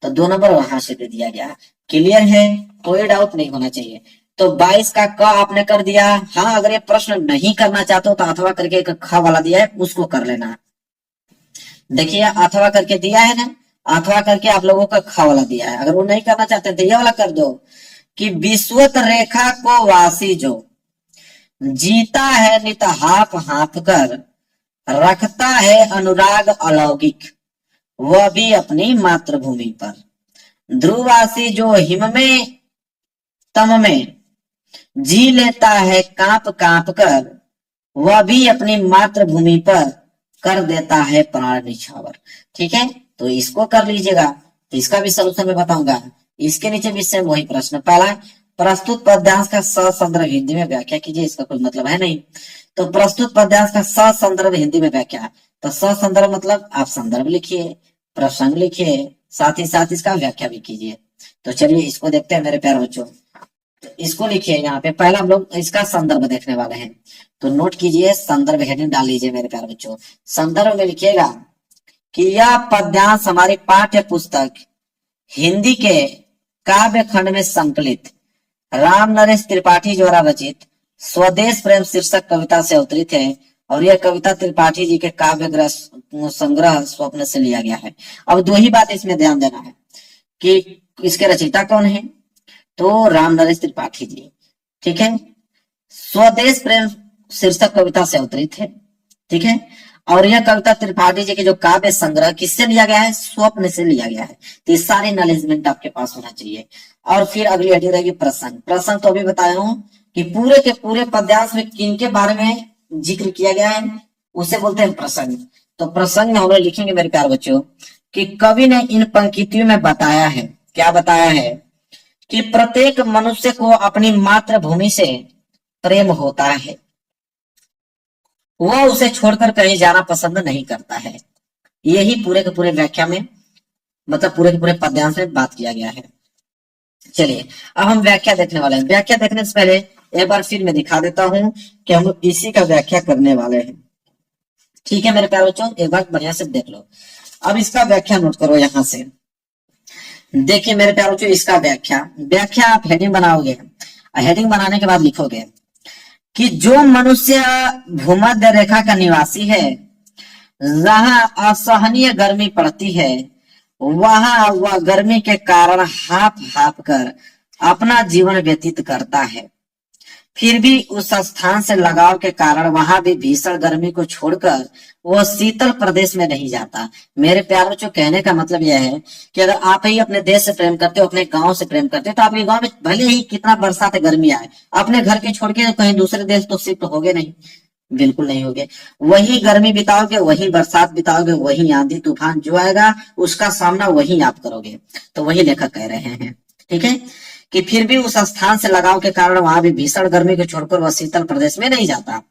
Speaker 1: तो 2 नंबर वहां से दे दिया गया। क्लियर है, कोई डाउट नहीं होना चाहिए। तो 22 का क आपने कर दिया। हाँ, अगर ये प्रश्न नहीं करना चाहते हो तो अथवा करके एक ख वाला दिया है उसको कर लेना। देखिए अथवा करके दिया है ना, अथवा करके आप लोगों का ख वाला दिया है। अगर वो नहीं करना चाहते तो ये वाला कर दो कि विश्वत रेखा को वासी जो जीता है नित हाफ हाफ कर, रखता है अनुराग अलौकिक वह भी अपनी मातृभूमि पर। ध्रुववासी जो हिम में तम में जी लेता है कांप कांप कर, वह भी अपनी मातृभूमि पर कर देता है प्राण निछावर। ठीक है, तो इसको कर लीजिएगा। तो इसका भी सलूशन मैं बताऊंगा। इसके नीचे भी सेम वही प्रश्न। पहला, प्रस्तुत पद्यांश का ससंदर्भ हिंदी में व्याख्या कीजिए। इसका कोई मतलब है नहीं। तो प्रस्तुत पद्यांश का ससंदर्भ हिंदी में व्याख्या, तो ससंदर्भ मतलब आप संदर्भ लिखिए, प्रसंग लिखिए, साथ ही साथ इसका व्याख्या भी कीजिए। तो चलिए इसको देखते हैं मेरे प्यारे बच्चों। तो इसको लिखिए यहाँ पे। पहला हम लोग इसका संदर्भ देखने वाले हैं। तो नोट कीजिए, संदर्भ हेडिंग डाल लीजिए मेरे प्यारे बच्चों। संदर्भ में लिखिएगा कि यह पद्यांश हमारी पाठ्य पुस्तक हिंदी के काव्य खंड में संकलित राम नरेश त्रिपाठी द्वारा रचित स्वदेश प्रेम शीर्षक कविता से अवतरित है और यह कविता त्रिपाठी जी के काव्य संग्रह स्वप्न से लिया गया है। अब 2 ही बात इसमें ध्यान देना है कि इसके रचयिता कौन है, तो राम नरेश त्रिपाठी जी। ठीक है, स्वदेश प्रेम शीर्षक कविता से अवतरित है। ठीक है, और यह कविता त्रिपाठी जी के जो काव्य संग्रह किससे लिया गया है, स्वप्न से लिया गया है। तो ये सारी नॉलेजमेंट आपके पास होना चाहिए। और फिर अगली हेडिंग रहेगी प्रसंग। प्रसंग तो अभी बताया हूं कि पूरे के पूरे पद्यांश में किनके बारे में जिक्र किया गया है उसे बोलते हैं प्रसंग। तो प्रसंग में हम लोग लिखेंगे मेरे प्यारे बच्चों कि कवि ने इन पंक्तियों में बताया है, क्या बताया है, कि प्रत्येक मनुष्य को अपनी मातृभूमि से प्रेम होता है, वह उसे छोड़कर कहीं जाना पसंद नहीं करता है। यही पूरे के पूरे व्याख्या में, मतलब पूरे के पूरे पद्यांश में बात किया गया है। चलिए अब हम व्याख्या देखने वाले हैं। व्याख्या देखने से पहले एक बार फिर मैं दिखा देता हूं कि हम लोग इसी का व्याख्या करने वाले हैं। ठीक है मेरे प्यारे बच्चों, एक बार बढ़िया से देख लो। अब इसका व्याख्या नोट करो यहां से। देखिए मेरे प्यारे बच्चों, इसका व्याख्या आप हेडिंग बनाओगे। हेडिंग बनाने के बाद लिखोगे कि जो मनुष्य भूमध्य रेखा का निवासी है, जहां असहनीय गर्मी पड़ती है, वहां वह गर्मी के कारण हाफ हाफ कर अपना जीवन व्यतीत करता है। फिर भी उस स्थान से लगाव के कारण वहां भी भीषण गर्मी को छोड़कर वह शीतल प्रदेश में नहीं जाता। मेरे प्यारे बच्चों, कहने का मतलब यह है कि अगर आप ही अपने देश से प्रेम करते हो, अपने गांव से प्रेम करते हो, तो आपके गांव में भले ही कितना बरसात गर्मी आए, अपने घर के छोड़ के कहीं दूसरे देश तो शिफ्ट होगे नहीं, बिल्कुल नहीं होगे। वही गर्मी बिताओगे, वही बरसात बिताओगे, वही आंधी तूफान जो आएगा उसका सामना वही आप करोगे। तो वही लेखक कह रहे हैं, ठीक है, कि फिर भी उस स्थान से लगाव के कारण वहां भी भीषण गर्मी को छोड़कर वह शीतल प्रदेश में नहीं जाता।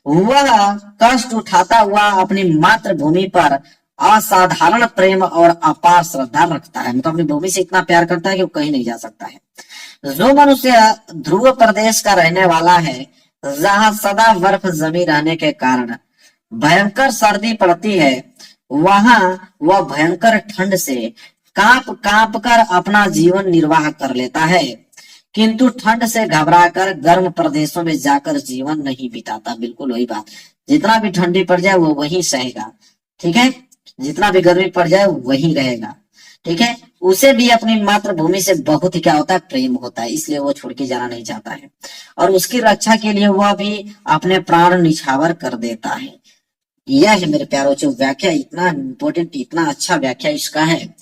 Speaker 1: वह कष्ट उठाता हुआ अपनी मातृभूमि पर असाधारण प्रेम और अपार श्रद्धा रखता है। मतलब अपनी भूमि से इतना प्यार करता है कि वो कहीं नहीं जा सकता है। जो मनुष्य ध्रुव प्रदेश का रहने वाला है, जहां सदा बर्फ जमी रहने के कारण भयंकर सर्दी पड़ती है, वहां वह भयंकर ठंड से कांप कांप कर अपना जीवन निर्वाह कर लेता है, किंतु ठंड से घबराकर गर्म प्रदेशों में जाकर जीवन नहीं बिताता। बिल्कुल वही बात, जितना भी ठंडी पड़ जाए वो वही सहेगा, ठीक है, जितना भी गर्मी पड़ जाए वही रहेगा, ठीक है। उसे भी अपनी मातृभूमि से बहुत ही क्या होता है, प्रेम होता है, इसलिए वो छोड़ के जाना नहीं चाहता है और उसकी रक्षा के लिए वह भी अपने प्राण निछावर कर देता है। यह है मेरे प्यारों जो व्याख्या, इतना इंपॉर्टेंट, इतना अच्छा व्याख्या इसका है।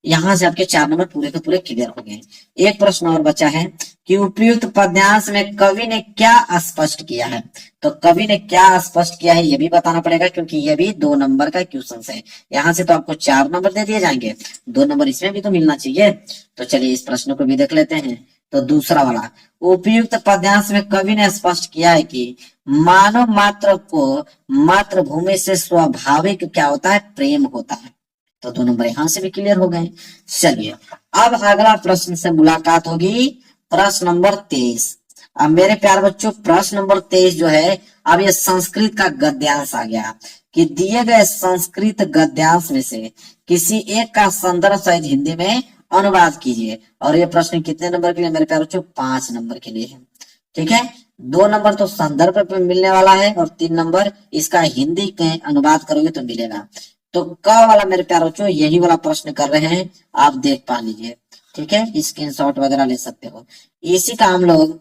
Speaker 1: यहां से आपके 4 नंबर पूरे के पूरे क्लियर हो गए। एक प्रश्न और बचा है कि उपयुक्त पद्यांश में कवि ने क्या स्पष्ट किया है। तो कवि ने क्या स्पष्ट किया है ये भी बताना पड़ेगा, क्योंकि ये भी 2 नंबर का क्वेश्चन है। यहाँ से तो आपको 4 नंबर दे दिए जाएंगे, 2 नंबर इसमें भी तो मिलना चाहिए। तो चलिए इस प्रश्न को भी देख लेते हैं। तो दूसरा वाला, उपयुक्त पद्यांश में कवि ने स्पष्ट किया है कि मानव मात्र को मातृभूमि से स्वाभाविक क्या होता है, प्रेम होता है। तो 2 नंबर यहां से भी क्लियर हो गए। चलिए अब अगला प्रश्न से मुलाकात होगी, प्रश्न नंबर 23। अब मेरे प्यारे बच्चों, प्रश्न नंबर 23 जो है, अब ये संस्कृत का गद्यांश आ गया कि दिए गए संस्कृत गद्यांश में से किसी एक का संदर्भ सहित हिंदी में अनुवाद कीजिए। और ये प्रश्न कितने नंबर के लिए मेरे प्यारे बच्चों, 5 नंबर के लिए है, ठीक है। 2 नंबर तो संदर्भ पे मिलने वाला है और 3 नंबर इसका हिंदी के अनुवाद करोगे तो मिलेगा। तो क वाला मेरे प्यारे बच्चों यही वाला प्रश्न कर रहे हैं, आप देख पा लीजिए, ठीक है, स्क्रीनशॉट वगैरह ले सकते हो। इसी का हम लोग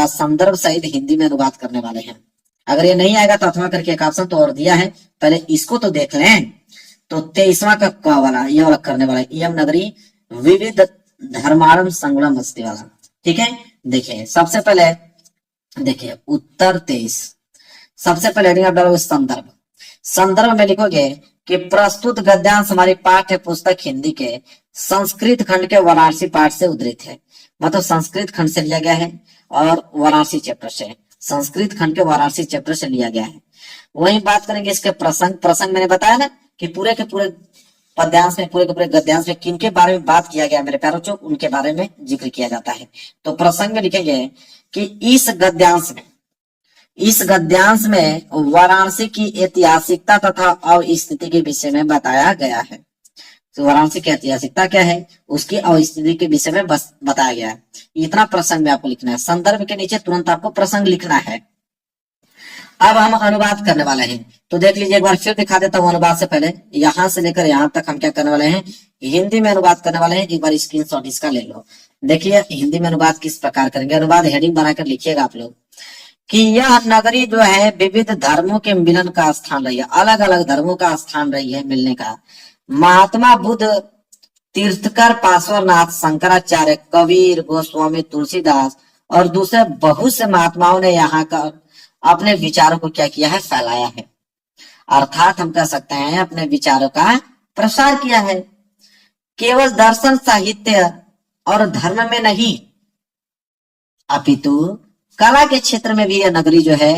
Speaker 1: संदर्भ सहित हिंदी में अनुवाद करने वाले हैं। अगर ये नहीं आएगा तो अथवा करके एक ऑप्शन तो और दिया है, पहले इसको तो देख लें। तो 23वां का क वाला ये वाला करने वाला है, इयम नगरी विविध धर्मारम संगम बस्ती वाला, ठीक है। देखिए सबसे पहले देखिए उत्तर 23, सबसे पहले हेडिंग आप डालोगे संदर्भ। संदर्भ में लिखोगे कि प्रस्तुत गद्यांश हमारी पाठ्य पुस्तक हिंदी के संस्कृत खंड के वाराणसी पाठ से उद्धृत है। मतलब संस्कृत खंड से लिया गया है और वाराणसी चैप्टर से, संस्कृत खंड के वाराणसी चैप्टर से लिया गया है। वही बात करेंगे इसके प्रसंग मैंने बताया ना कि पूरे के पूरे पद्यांश में, पूरे के पूरे गद्यांश में किन के बारे में बात किया गया मेरे प्यारों बच्चों, उनके बारे में जिक्र किया जाता है। तो प्रसंग में लिखेंगे कि इस गद्यांश में वाराणसी की ऐतिहासिकता तथा अवस्थिति के विषय में बताया गया है। तो वाराणसी की ऐतिहासिकता क्या है, उसकी अवस्थिति के विषय में बस बताया गया है। इतना प्रसंग में आपको लिखना है। संदर्भ के नीचे तुरंत आपको प्रसंग लिखना है। अब हम अनुवाद करने वाले हैं, तो देख लीजिए एक बार फिर दिखा देता हूँ। अनुवाद से पहले यहां से लेकर यहां तक हम क्या करने वाले हैं, हिंदी में अनुवाद करने वाले हैं। एक बार स्क्रीनशॉट इसका ले लो। देखिए हिंदी में अनुवाद किस प्रकार करेंगे। अनुवाद हेडिंग बनाकर लिखिएगा आप लोग कि यह नगरी जो है विविध धर्मों के मिलन का स्थान रही है, अलग अलग धर्मों का स्थान रही है मिलने का। महात्मा बुद्ध, तीर्थकर, पार्श्वनाथ, शंकराचार्य, कबीर, गोस्वामी, तुलसीदास और दूसरे बहुत से महात्माओं ने यहाँ का अपने विचारों को क्या किया है, फैलाया है। अर्थात हम कह सकते हैं अपने विचारों का प्रसार किया है। केवल दर्शन, साहित्य और धर्म में नहीं, अपितु कला के क्षेत्र में भी यह नगरी जो है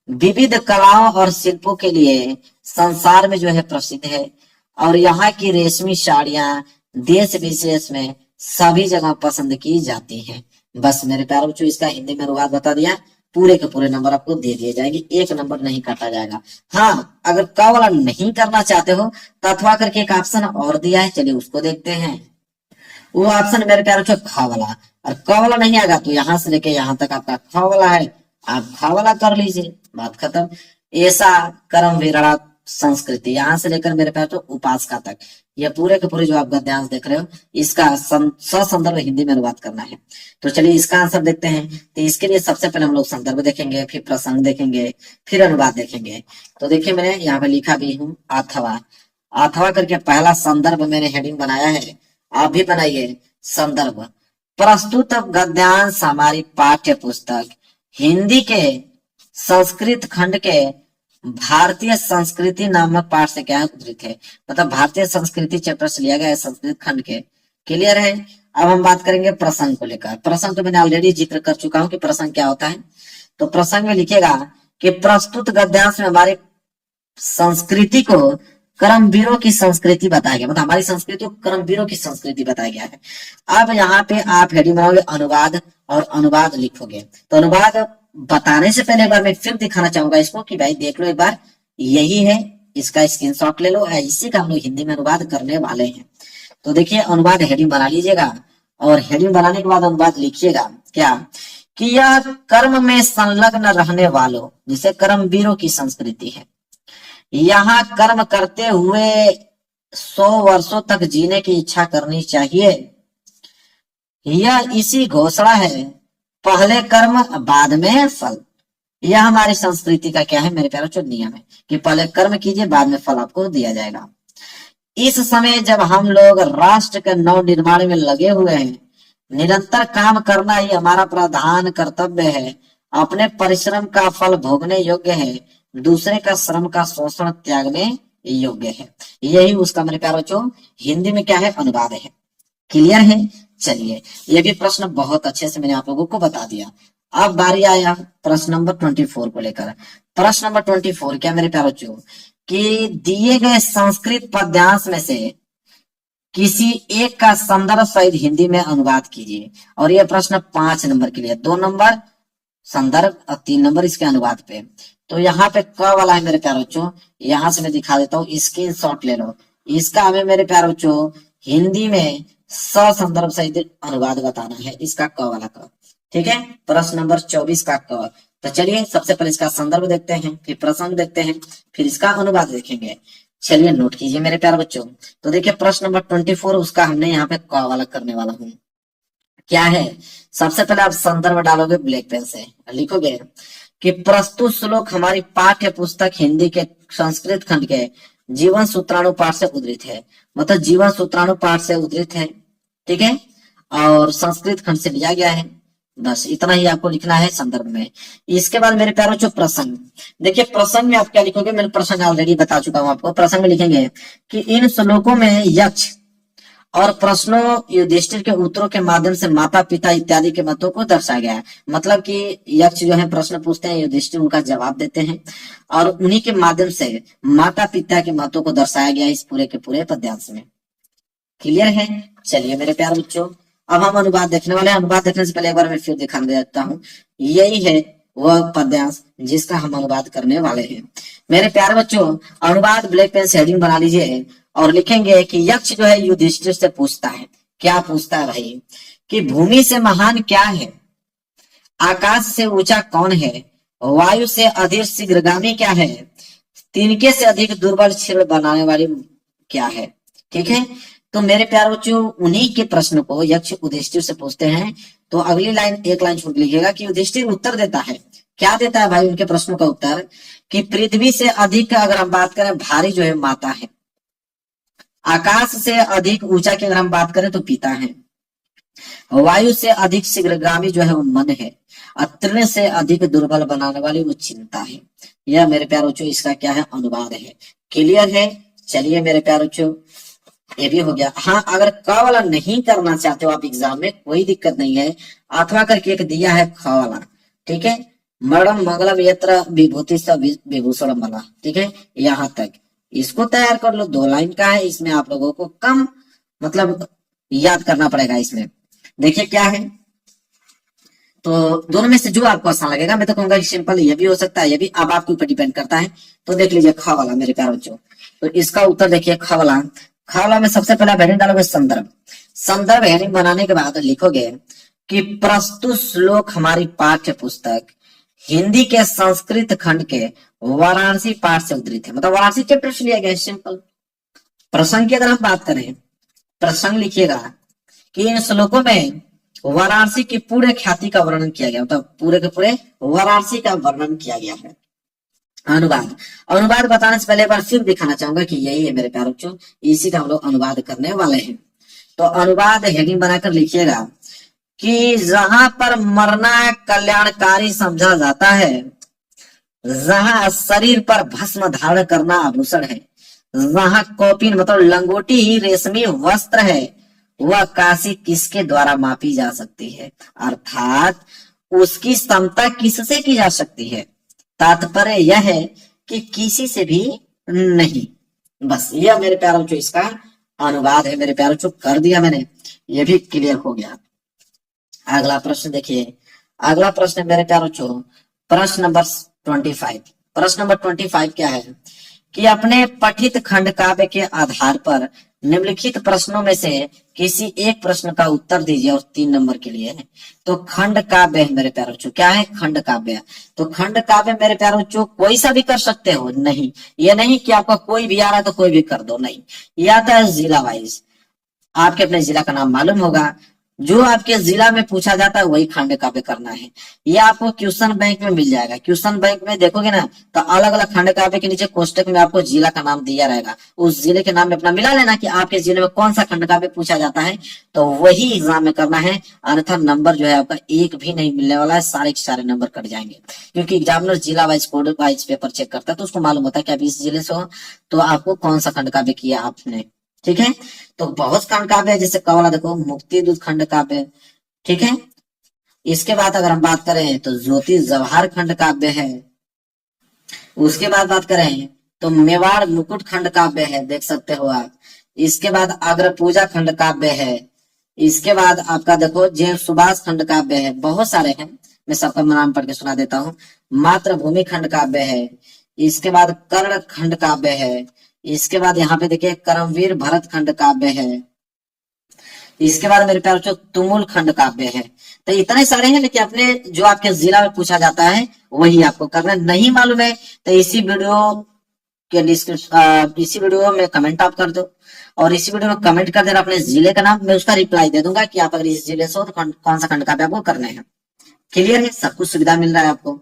Speaker 1: विविध कलाओं और शिल्पों के लिए संसार में जो है प्रसिद्ध है। और यहाँ की रेशमी साड़ियां देश विशेष में सभी जगह पसंद की जाती हैं। बस मेरे प्यारे बच्चों इसका हिंदी में अनुवाद बता दिया, पूरे के पूरे नंबर आपको दे दिए जाएंगे, एक नंबर नहीं काटा जाएगा। हाँ, अगर क वाला नहीं करना चाहते हो तो अथवा करके एक ऑप्शन और दिया है, चलिए उसको देखते हैं। वो ऑप्शन मेरे प्यारे बच्चों ख वाला, और क वाला नहीं आएगा तो यहाँ से लेके यहाँ तक आपका ख वाला है, आप ख वाला कर लीजिए, बात खत्म। ऐसा कर्म विरड़ा संस्कृति, यहाँ से लेकर मेरे प्यारे बच्चों उपासका तक, ये पूरे के पूरे जो आप गद्यांश देख रहे हो इसका ससंदर्भ हिंदी में अनुवाद करना है। तो चलिए इसका आंसर देखते हैं। तो इसके लिए सबसे पहले हम लोग संदर्भ देखेंगे, फिर प्रसंग देखेंगे, फिर अनुवाद देखेंगे। तो देखिए मैंने यहाँ पे लिखा भी हूँ अथवा, अथवा करके पहला संदर्भ मैंने हेडिंग बनाया है, आप भी बनाइए संदर्भ। प्रस्तुत गद्यांश हमारी पाठ्य पुस्तक हिंदी के संस्कृत खंड के भारतीय संस्कृति नामक पाठ से क्या है उद्धृत है, मतलब भारतीय संस्कृति चैप्टर से लिया गया है संस्कृत खंड के। क्लियर है। अब हम बात करेंगे प्रसंग को लेकर। प्रसंग तो मैंने ऑलरेडी जिक्र कर चुका हूं कि प्रसंग क्या होता है। तो प्रसंग में लिखेगा कि प्रस्तुत गद्यांश में हमारी संस्कृति को कर्मवीरों की संस्कृति बताया गया, मतलब हमारी संस्कृति को कर्मवीरों की संस्कृति बताया गया है। अब यहाँ पे आप हेडिंग बनाओगे अनुवाद और अनुवाद लिखोगे। तो अनुवाद बताने से पहले एक बार मैं फिर दिखाना चाहूंगा इसको कि भाई देख लो एक बार, यही है, इसका स्क्रीनशॉट ले लो, इसी का हम लोग हिंदी में अनुवाद करने वाले हैं। तो देखिए अनुवाद हेडिंग बना लीजिएगा, और हेडिंग बनाने के बाद अनुवाद लिखिएगा क्या कि यह कर्म में संलग्न रहने वालों, जिसे कर्मवीरों की संस्कृति है, यहाँ कर्म करते हुए 100 वर्षों तक जीने की इच्छा करनी चाहिए। यह इसी घोषणा है, पहले कर्म बाद में फल। यह हमारी संस्कृति का क्या है मेरे प्यारे बच्चों नियम है कि पहले कर्म कीजिए बाद में फल आपको दिया जाएगा। इस समय जब हम लोग राष्ट्र के नव निर्माण में लगे हुए हैं, निरंतर काम करना ही हमारा प्रधान कर्तव्य है। अपने परिश्रम का फल भोगने योग्य है, दूसरे का श्रम का शोषण त्यागने योग्य है। यही उसका मेरे प्यारे बच्चों हिंदी में क्या है अनुवाद है। क्लियर है। चलिए ये भी प्रश्न बहुत अच्छे से मैंने आप लोगों को बता दिया। अब बारी आया प्रश्न नंबर 24 को लेकर। प्रश्न नंबर 24 क्या मेरे प्यारे बच्चों कि दिए गए संस्कृत पद्यांश में से किसी एक का संदर्भ सहित हिंदी में अनुवाद कीजिए। और यह प्रश्न 5 नंबर के लिए, 2 नंबर संदर्भ और 3 नंबर इसके अनुवाद पे। तो यहाँ पे क वाला है मेरे प्यारे बच्चों, यहाँ से मैं दिखा देता हूँ, स्क्रीनशॉट ले लो। इसका हमें मेरे प्यारे बच्चों हिंदी में संदर्भ सहित अनुवाद बताना है, इसका क वाला क। ठीक है, प्रश्न नंबर 24 का क। तो चलिए सबसे पहले इसका संदर्भ देखते हैं, फिर प्रसंग देखते हैं, फिर इसका अनुवाद देखेंगे। चलिए नोट कीजिए मेरे प्यारे बच्चों। तो देखिए प्रश्न नंबर 24 उसका हमने यहाँ पे क वाला करने वाला हूँ। क्या है, सबसे पहले आप संदर्भ डालोगे ब्लैक पेन से, लिखोगे कि प्रस्तुत श्लोक हमारी पाठ्य पुस्तक हिंदी के संस्कृत खंड के जीवन सूत्राणु पाठ से उद्धृत है, मतलब जीवन सूत्राणु पाठ से उद्धृत है। ठीक है, और संस्कृत खंड से लिया गया है। बस इतना ही आपको लिखना है संदर्भ में। इसके बाद मेरे प्यारों जो प्रसंग, देखिए प्रसंग में आप क्या लिखोगे, मैंने प्रसंग ऑलरेडी बता चुका हूं आपको। प्रसंग में लिखेंगे कि इन श्लोकों में यक्ष और प्रश्नों युधिष्ठिर के उत्तरों के माध्यम से माता पिता इत्यादि के मतों को दर्शाया गया है। मतलब कि यक्ष जो है प्रश्न पूछते हैं, युधिष्ठिर उनका जवाब देते हैं, और उन्हीं के माध्यम से माता पिता के मतों को दर्शाया गया इस पूरे के पूरे पद्यांश में। क्लियर है। चलिए मेरे प्यारे बच्चों अब हम अनुवाद देखने वाले हैं। अनुवाद देखने से पहले एक बार मैं फिर दिखा देता हूँ, यही है वह पद्यांश जिसका हम अनुवाद करने वाले हैं। मेरे प्यारे बच्चों अनुवाद ब्लैक पेन से हेडिंग बना लीजिए और लिखेंगे कि यक्ष जो है युधिष्ठिर से पूछता है। क्या पूछता है भाई कि भूमि से महान क्या है, आकाश से ऊंचा कौन है, वायु से अधिक शीघ्रगामी क्या है, तिनके से अधिक दुर्बल क्षीण बनाने वाली क्या है। ठीक है, तो मेरे प्यारे बच्चों उन्हीं के प्रश्न को यक्ष युधिष्ठिर से पूछते हैं। तो अगली लाइन एक लाइन छोड़ लिखिएगा कि युधिष्ठिर उत्तर देता है। क्या देता है भाई उनके प्रश्नों का उत्तर कि पृथ्वी से अधिक अगर हम बात करें भारी जो है माता है, आकाश से अधिक ऊंचा की अगर हम बात करें तो पिता है, वायु से अधिक शीघ्रगामी जो है वो मन है, और तृण से अधिक दुर्बल बनाने वाली वो चिंता है। यह मेरे प्यारे बच्चों इसका क्या है अनुवाद है। क्लियर है। चलिए मेरे प्यारे बच्चों ये भी हो गया। हाँ अगर क वाला नहीं करना चाहते हो आप एग्जाम में कोई दिक्कत नहीं है, अथवा करके एक दिया है ख वाला। ठीक है, मरणम मंगलम यत्र विभूति स विभूषण बना। ठीक है, यहाँ तक इसको तैयार कर लो। 2 लाइन का है, इसमें आप लोगों को कम मतलब याद करना पड़ेगा। इसमें देखिए क्या है तो दोनों में से जो आपको आसान लगेगा, मैं तो कहूंगा कि सिंपल ये भी हो सकता है, ये भी, अब आपके ऊपर डिपेंड करता है। तो देख लीजिए ख वाला मेरे प्यारे बच्चों, तो इसका उत्तर देखिए ख वाला। ख वाला में सबसे पहला हेडिंग डालोगे संदर्भ। संदर्भ हेडिंग बनाने के बाद लिखोगे कि प्रस्तुत श्लोक हमारी पाठ्य पुस्तक हिंदी के संस्कृत खंड के वाराणसी पाठ से उद्धृत है, मतलब वाराणसी चैप्टर से लिया गया है, सिंपल। प्रसंग की अगर हम बात करें, प्रसंग लिखिएगा कि इन श्लोकों में वाराणसी की पूरे ख्याति का वर्णन किया गया, मतलब पूरे के पूरे वाराणसी का वर्णन किया गया है। अनुवाद, अनुवाद बताने से पहले एक बार फिर दिखाना चाहूंगा कि यही है मेरे प्यारे बच्चों, इसी का हम लोग अनुवाद करने वाले हैं। तो अनुवाद हेडिंग बनाकर लिखिएगा कि जहां पर मरना कल्याणकारी समझा जाता है, जहां शरीर पर भस्म धारण करना आभूषण है, जहां कौपीन मतलब लंगोटी ही रेशमी वस्त्र है, वह काशी किसके द्वारा मापी जा सकती है, अर्थात उसकी समता किससे की जा सकती है। तात्पर्य यह है कि किसी से भी नहीं। बस यह मेरे प्यारों बच्चों इसका अनुवाद है मेरे प्यारों बच्चों, कर दिया मैंने, ये भी क्लियर हो गया। अगला प्रश्न देखिए, अगला प्रश्न मेरे प्यारों बच्चों प्रश्न नंबर 25। प्रश्न नंबर 25 क्या है कि अपने पठित खंड काव्य के आधार पर निम्नलिखित प्रश्नों में से किसी एक प्रश्न का उत्तर दीजिए और 3 नंबर के लिए है। तो खंड काव्य है मेरे प्यारे बच्चों, क्या है खंड काव्य। तो खंड काव्य मेरे प्यारे बच्चों कोई सा भी कर सकते हो, नहीं ये नहीं कि आपका कोई भी आ रहा है तो कोई भी कर दो, नहीं, ये आता है जिला वाइज। आपके अपने जिला का नाम मालूम होगा, जो आपके जिला में पूछा जाता है वही खंड काव्य करना है। ये आपको क्वेश्चन बैंक में मिल जाएगा। क्वेश्चन बैंक में देखोगे ना तो अलग अलग खंड काव्य के नीचे कोष्टक में आपको जिला का नाम दिया रहेगा, उस जिले के नाम में अपना मिला लेना कि आपके जिले में कौन सा खंड काव्य पूछा जाता है, तो वही एग्जाम में करना है। अन्यथा नंबर जो है आपका एक भी नहीं मिलने वाला है, सारे के सारे नंबर कट जाएंगे, क्योंकि एग्जामिनर जिला wise code wise paper check करता है, तो उसको मालूम होता है कि आप इस जिले से हो तो आपको कौन सा खंड काव्य किया आपने, ठीक है। तो बहुत खंड काव्य है, जैसे कवला देखो मुक्ति दूत खंड काव्य, ठीक है। इसके बाद अगर हम बात करें तो ज्योति जवाहर खंड काव्य है। उसके बाद बात करें तो मेवाड़ मुकुट खंड काव्य है, देख सकते हो आप। इसके बाद अग्र पूजा खंड काव्य है। इसके बाद आपका देखो जय सुभाष खंड काव्य है, बहुत सारे हैं, मैं सबका नाम पढ़ के सुना देता हूँ। मातृभूमि खंड काव्य है। इसके बाद कर्ण खंड काव्य है। इसके बाद यहाँ पे देखिए करमवीर भरत खंड काव्य है। इसके बाद मेरे प्यारे बच्चों तुमुल खंड काव्य है। तो इतने सारे हैं, लेकिन अपने जो आपके जिला में पूछा जाता है वही आपको करना। नहीं मालूम है तो इसी वीडियो के डिस्क्रिप्शन, इसी वीडियो में कमेंट आप कर दो, और इसी वीडियो में कमेंट कर देना अपने जिले का नाम, मैं उसका रिप्लाई दे दूंगा कि आप अगर इस जिले से हो तो कौन सा खंड काव्य आपको करने हैं। क्लियर है, सब कुछ सुविधा मिल रहा है आपको।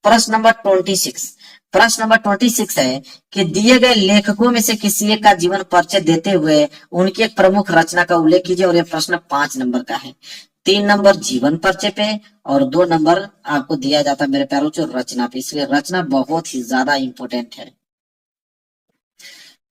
Speaker 1: प्रश्न नंबर 26, प्रश्न नंबर 26 है कि दिए गए लेखकों में से किसी एक का जीवन परिचय देते हुए उनकी एक प्रमुख रचना का उल्लेख कीजिए, और यह प्रश्न 5 नंबर का है। 3 नंबर जीवन परिचय पे और 2 नंबर आपको दिया जाता है मेरे प्यारों को रचना पे, इसलिए रचना बहुत ही ज्यादा इंपॉर्टेंट है।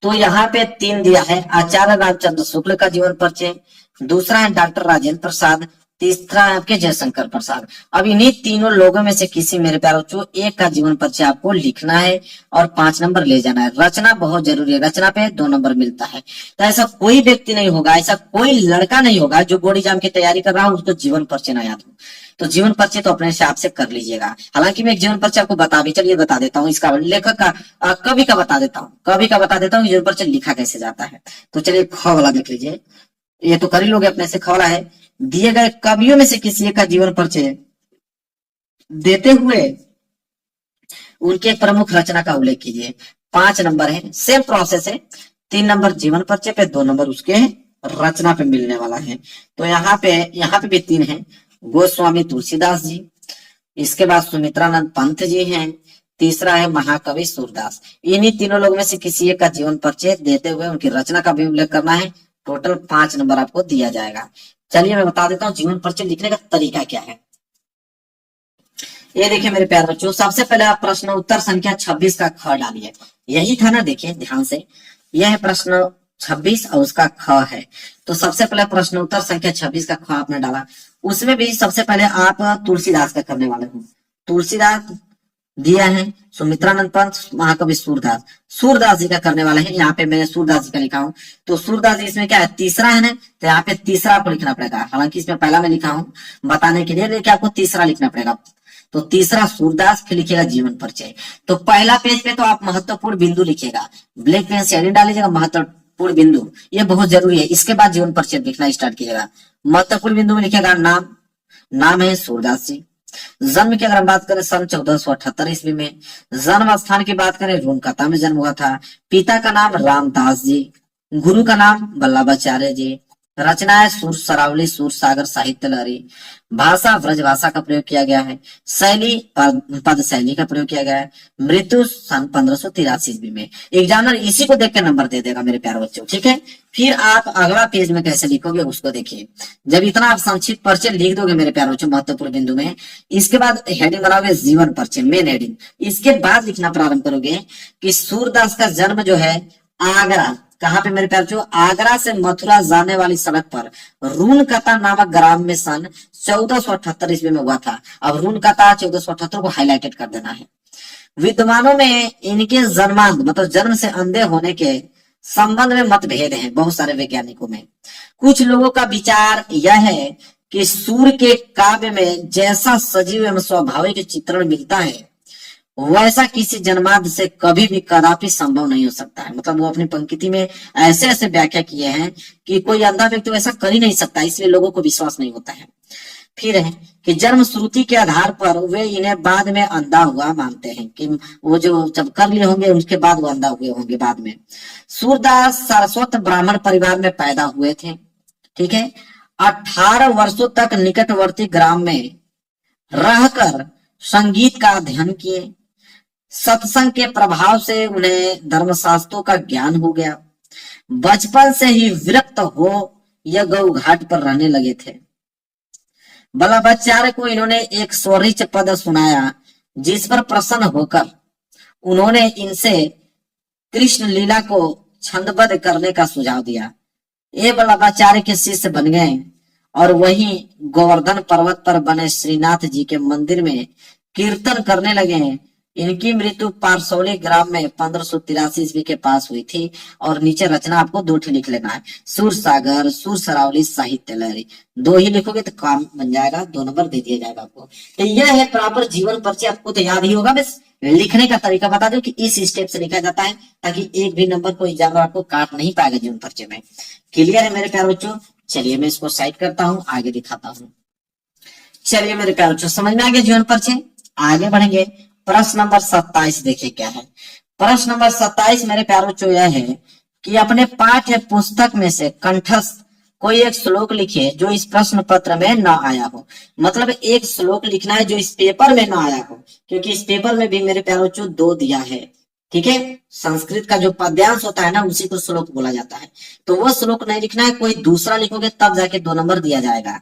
Speaker 1: तो यहाँ पे 3 दिया है, आचार्य रामचंद्र शुक्ल का जीवन परिचय, दूसरा है डॉक्टर राजेंद्र प्रसाद, तीसरा है आपके जयशंकर प्रसाद। अब इन्हीं तीनों लोगों में से किसी मेरे प्यारे बच्चों एक का जीवन परिचय आपको लिखना है और 5 नंबर ले जाना है। रचना बहुत जरूरी है, रचना पे 2 नंबर मिलता है। तो ऐसा कोई व्यक्ति नहीं होगा, ऐसा कोई लड़का नहीं होगा जो बोर्ड एग्जाम की तैयारी कर रहा हो उसको जीवन परिचय ना याद हो। तो जीवन परिचय तो अपने हिसाब से कर लीजिएगा। हालांकि मैं एक जीवन परिचय आपको चलिए बता देता हूँ, इसका लेखक का कवि का बता देता हूँ, कवि का बता देता हूँ जीवन परिचय लिखा कैसे जाता है। तो चलिए ख वाला देख लीजिए, ये तो कर ही लोगे अपने से। ख वाला है दिए गए कवियों में से किसी एक का जीवन परिचय देते हुए उनके प्रमुख रचना का उल्लेख कीजिए। 5 नंबर है, सेम प्रोसेस है। 3 नंबर जीवन परिचय पे, 2 नंबर उसके रचना पे मिलने वाला है। तो यहाँ पे भी 3 है, गोस्वामी तुलसीदास जी, इसके बाद सुमित्रानंद पंत जी हैं, तीसरा है महाकवि सूरदास। इन्हीं तीनों लोगों में से किसी एक का जीवन परिचय देते हुए उनकी रचना का भी उल्लेख करना है। टोटल 5 नंबर आपको दिया जाएगा। चलिए मैं बता देता हूँ जीवन परिचय लिखने का तरीका क्या है। ये देखिए मेरे प्यारे बच्चों, सबसे पहले आप प्रश्न उत्तर संख्या 26 का ख डालिए। यही था ना, देखिए ध्यान से, यह है प्रश्न 26 और उसका ख है। तो सबसे पहले प्रश्न उत्तर संख्या 26 का ख आपने डाला। उसमें भी सबसे पहले आप तुलसीदास का करने वाले हो। तुलसीदास दिया है सुमित्रानंद पंत, महाकवि सूरदास। सूरदास जी का करने वाला है, यहाँ पे मैंने सूरदास जी का लिखा हूँ। तो सूरदास जी इसमें क्या है, तीसरा है ना, तो यहाँ पे तीसरा आपको लिखना पड़ेगा। हालांकि इसमें पहला मैं लिखा हूँ बताने के लिए, लेकिन आपको तीसरा लिखना पड़ेगा। तो तीसरा सूरदास, फिर लिखिएगा जीवन परिचय। तो पहला पेज पे तो आप महत्वपूर्ण बिंदु लिखिएगा, ब्लैक पेन से हेडिंग डालीजिएगा महत्वपूर्ण बिंदु, ये बहुत जरूरी है। इसके बाद जीवन परिचय लिखना स्टार्ट कीजिएगा। महत्वपूर्ण बिंदु में लिखिएगा नाम, नाम है सूरदास जी। जन्म की अगर हम बात करें सन 1478 ईस्वी में। जन्म स्थान की बात करें रूनकता में जन्म हुआ था। पिता का नाम रामदास जी, गुरु का नाम वल्लभाचार्य जी। रचनाएं सुर सरावली, सुर सागर, साहित्य लहरी। भाषा ब्रज भाषा का प्रयोग किया गया है। शैली पद शैली का प्रयोग किया गया है। मृत्यु सन 1583 ईस्वी में। एग्जामिनर इसी को देख के नंबर दे देगा मेरे प्यारे बच्चों, ठीक है। फिर आप अगला पेज में कैसे लिखोगे उसको देखिए। जब इतना आप संक्षिप्त परिचय लिख दोगे मेरे प्यारे बच्चों महत्वपूर्ण बिंदु में, इसके बाद हेडिंग बनाओगे जीवन परिचय, मेन हेडिंग। इसके बाद लिखना प्रारंभ करोगे कि सूरदास का जन्म जो है आगरा, कहाँ पे मेरे प्यारे बच्चों, आगरा से मथुरा जाने वाली सड़क पर रूनकता नामक ग्राम में सन 1478 ईस्वी में हुआ था। अब रूनकता 1478 को हाईलाइटेड कर देना है। विद्वानों में इनके जन्मांध मतलब जन्म से अंधे होने के संबंध में मतभेद हैं बहुत सारे वैज्ञानिकों में। कुछ लोगों का विचार यह है कि सूर्य के काव्य में जैसा सजीव एवं स्वाभाविक चित्रण मिलता है वैसा किसी जन्मांध से कभी भी कदापि संभव नहीं हो सकता है। मतलब वो अपनी पंक्ति में ऐसे ऐसे व्याख्या किए हैं कि कोई अंधा व्यक्ति वैसा कर ही नहीं सकता, इसलिए लोगों को विश्वास नहीं होता है। फिर है कि जन्म श्रुति के आधार पर वे इन्हें बाद में अंधा हुआ मानते हैं, कि वो जो जब कर लिए होंगे उसके बाद वो अंधा हुए होंगे बाद में। सूरदास सारस्वत ब्राह्मण परिवार में पैदा हुए थे, ठीक है। 18 वर्षों तक निकटवर्ती ग्राम में रहकर संगीत का अध्ययन किए। सत्संग के प्रभाव से उन्हें धर्मशास्त्रों का ज्ञान हो गया। बचपन से ही विरक्त हो यह गौ घाट पर रहने लगे थे। वल्लभाचार्य को इन्होंने एक स्वरिच पद सुनाया, जिस पर प्रसन्न होकर उन्होंने इनसे कृष्ण लीला को छंदबद्ध करने का सुझाव दिया। ये वल्लभाचार्य के शिष्य बन गए और वहीं गोवर्धन पर्वत पर बने श्रीनाथ जी के मंदिर में कीर्तन करने लगे। इनकी मृत्यु पारसौली ग्राम में 1583 ईस्वी के पास हुई थी। और नीचे रचना आपको दो ही लिख लेना है, सुर सागर, सुर सरावली, साहित्य लहरी। दो ही लिखोगे तो काम बन जाएगा, 2 नंबर दे दिया जाएगा आपको। तो यह है प्रॉपर जीवन परिचय, आपको तो याद ही होगा, बस लिखने का तरीका बता दो कि इस स्टेप से लिखा जाता है, ताकि एक भी नंबर को एग्जामिनर आपको काट नहीं पाएगा जीवन परिचय में। क्लियर है मेरे प्यारे बच्चों? चलिए मैं इसको साइड करता हूँ, आगे दिखाता हूँ। चलिए मेरे प्यारे बच्चों समझ में आ गया जीवन परिचय। आगे बढ़ेंगे। प्रश्न नंबर 27 देखिए क्या है। प्रश्न नंबर 27 मेरे प्यारे बच्चों यह है कि अपने पाठ्य पुस्तक में से कंठस्थ कोई एक श्लोक लिखिए जो इस प्रश्न पत्र में न आया हो। मतलब एक श्लोक लिखना है जो इस पेपर में न आया हो, क्योंकि इस पेपर में भी मेरे प्यारे बच्चों 2 दिया है, ठीक है। संस्कृत का जो पद्यांश होता है ना, उसी को श्लोक बोला जाता है। तो वो श्लोक नहीं लिखना है, कोई दूसरा लिखोगे तब जाके 2 नंबर दिया जाएगा,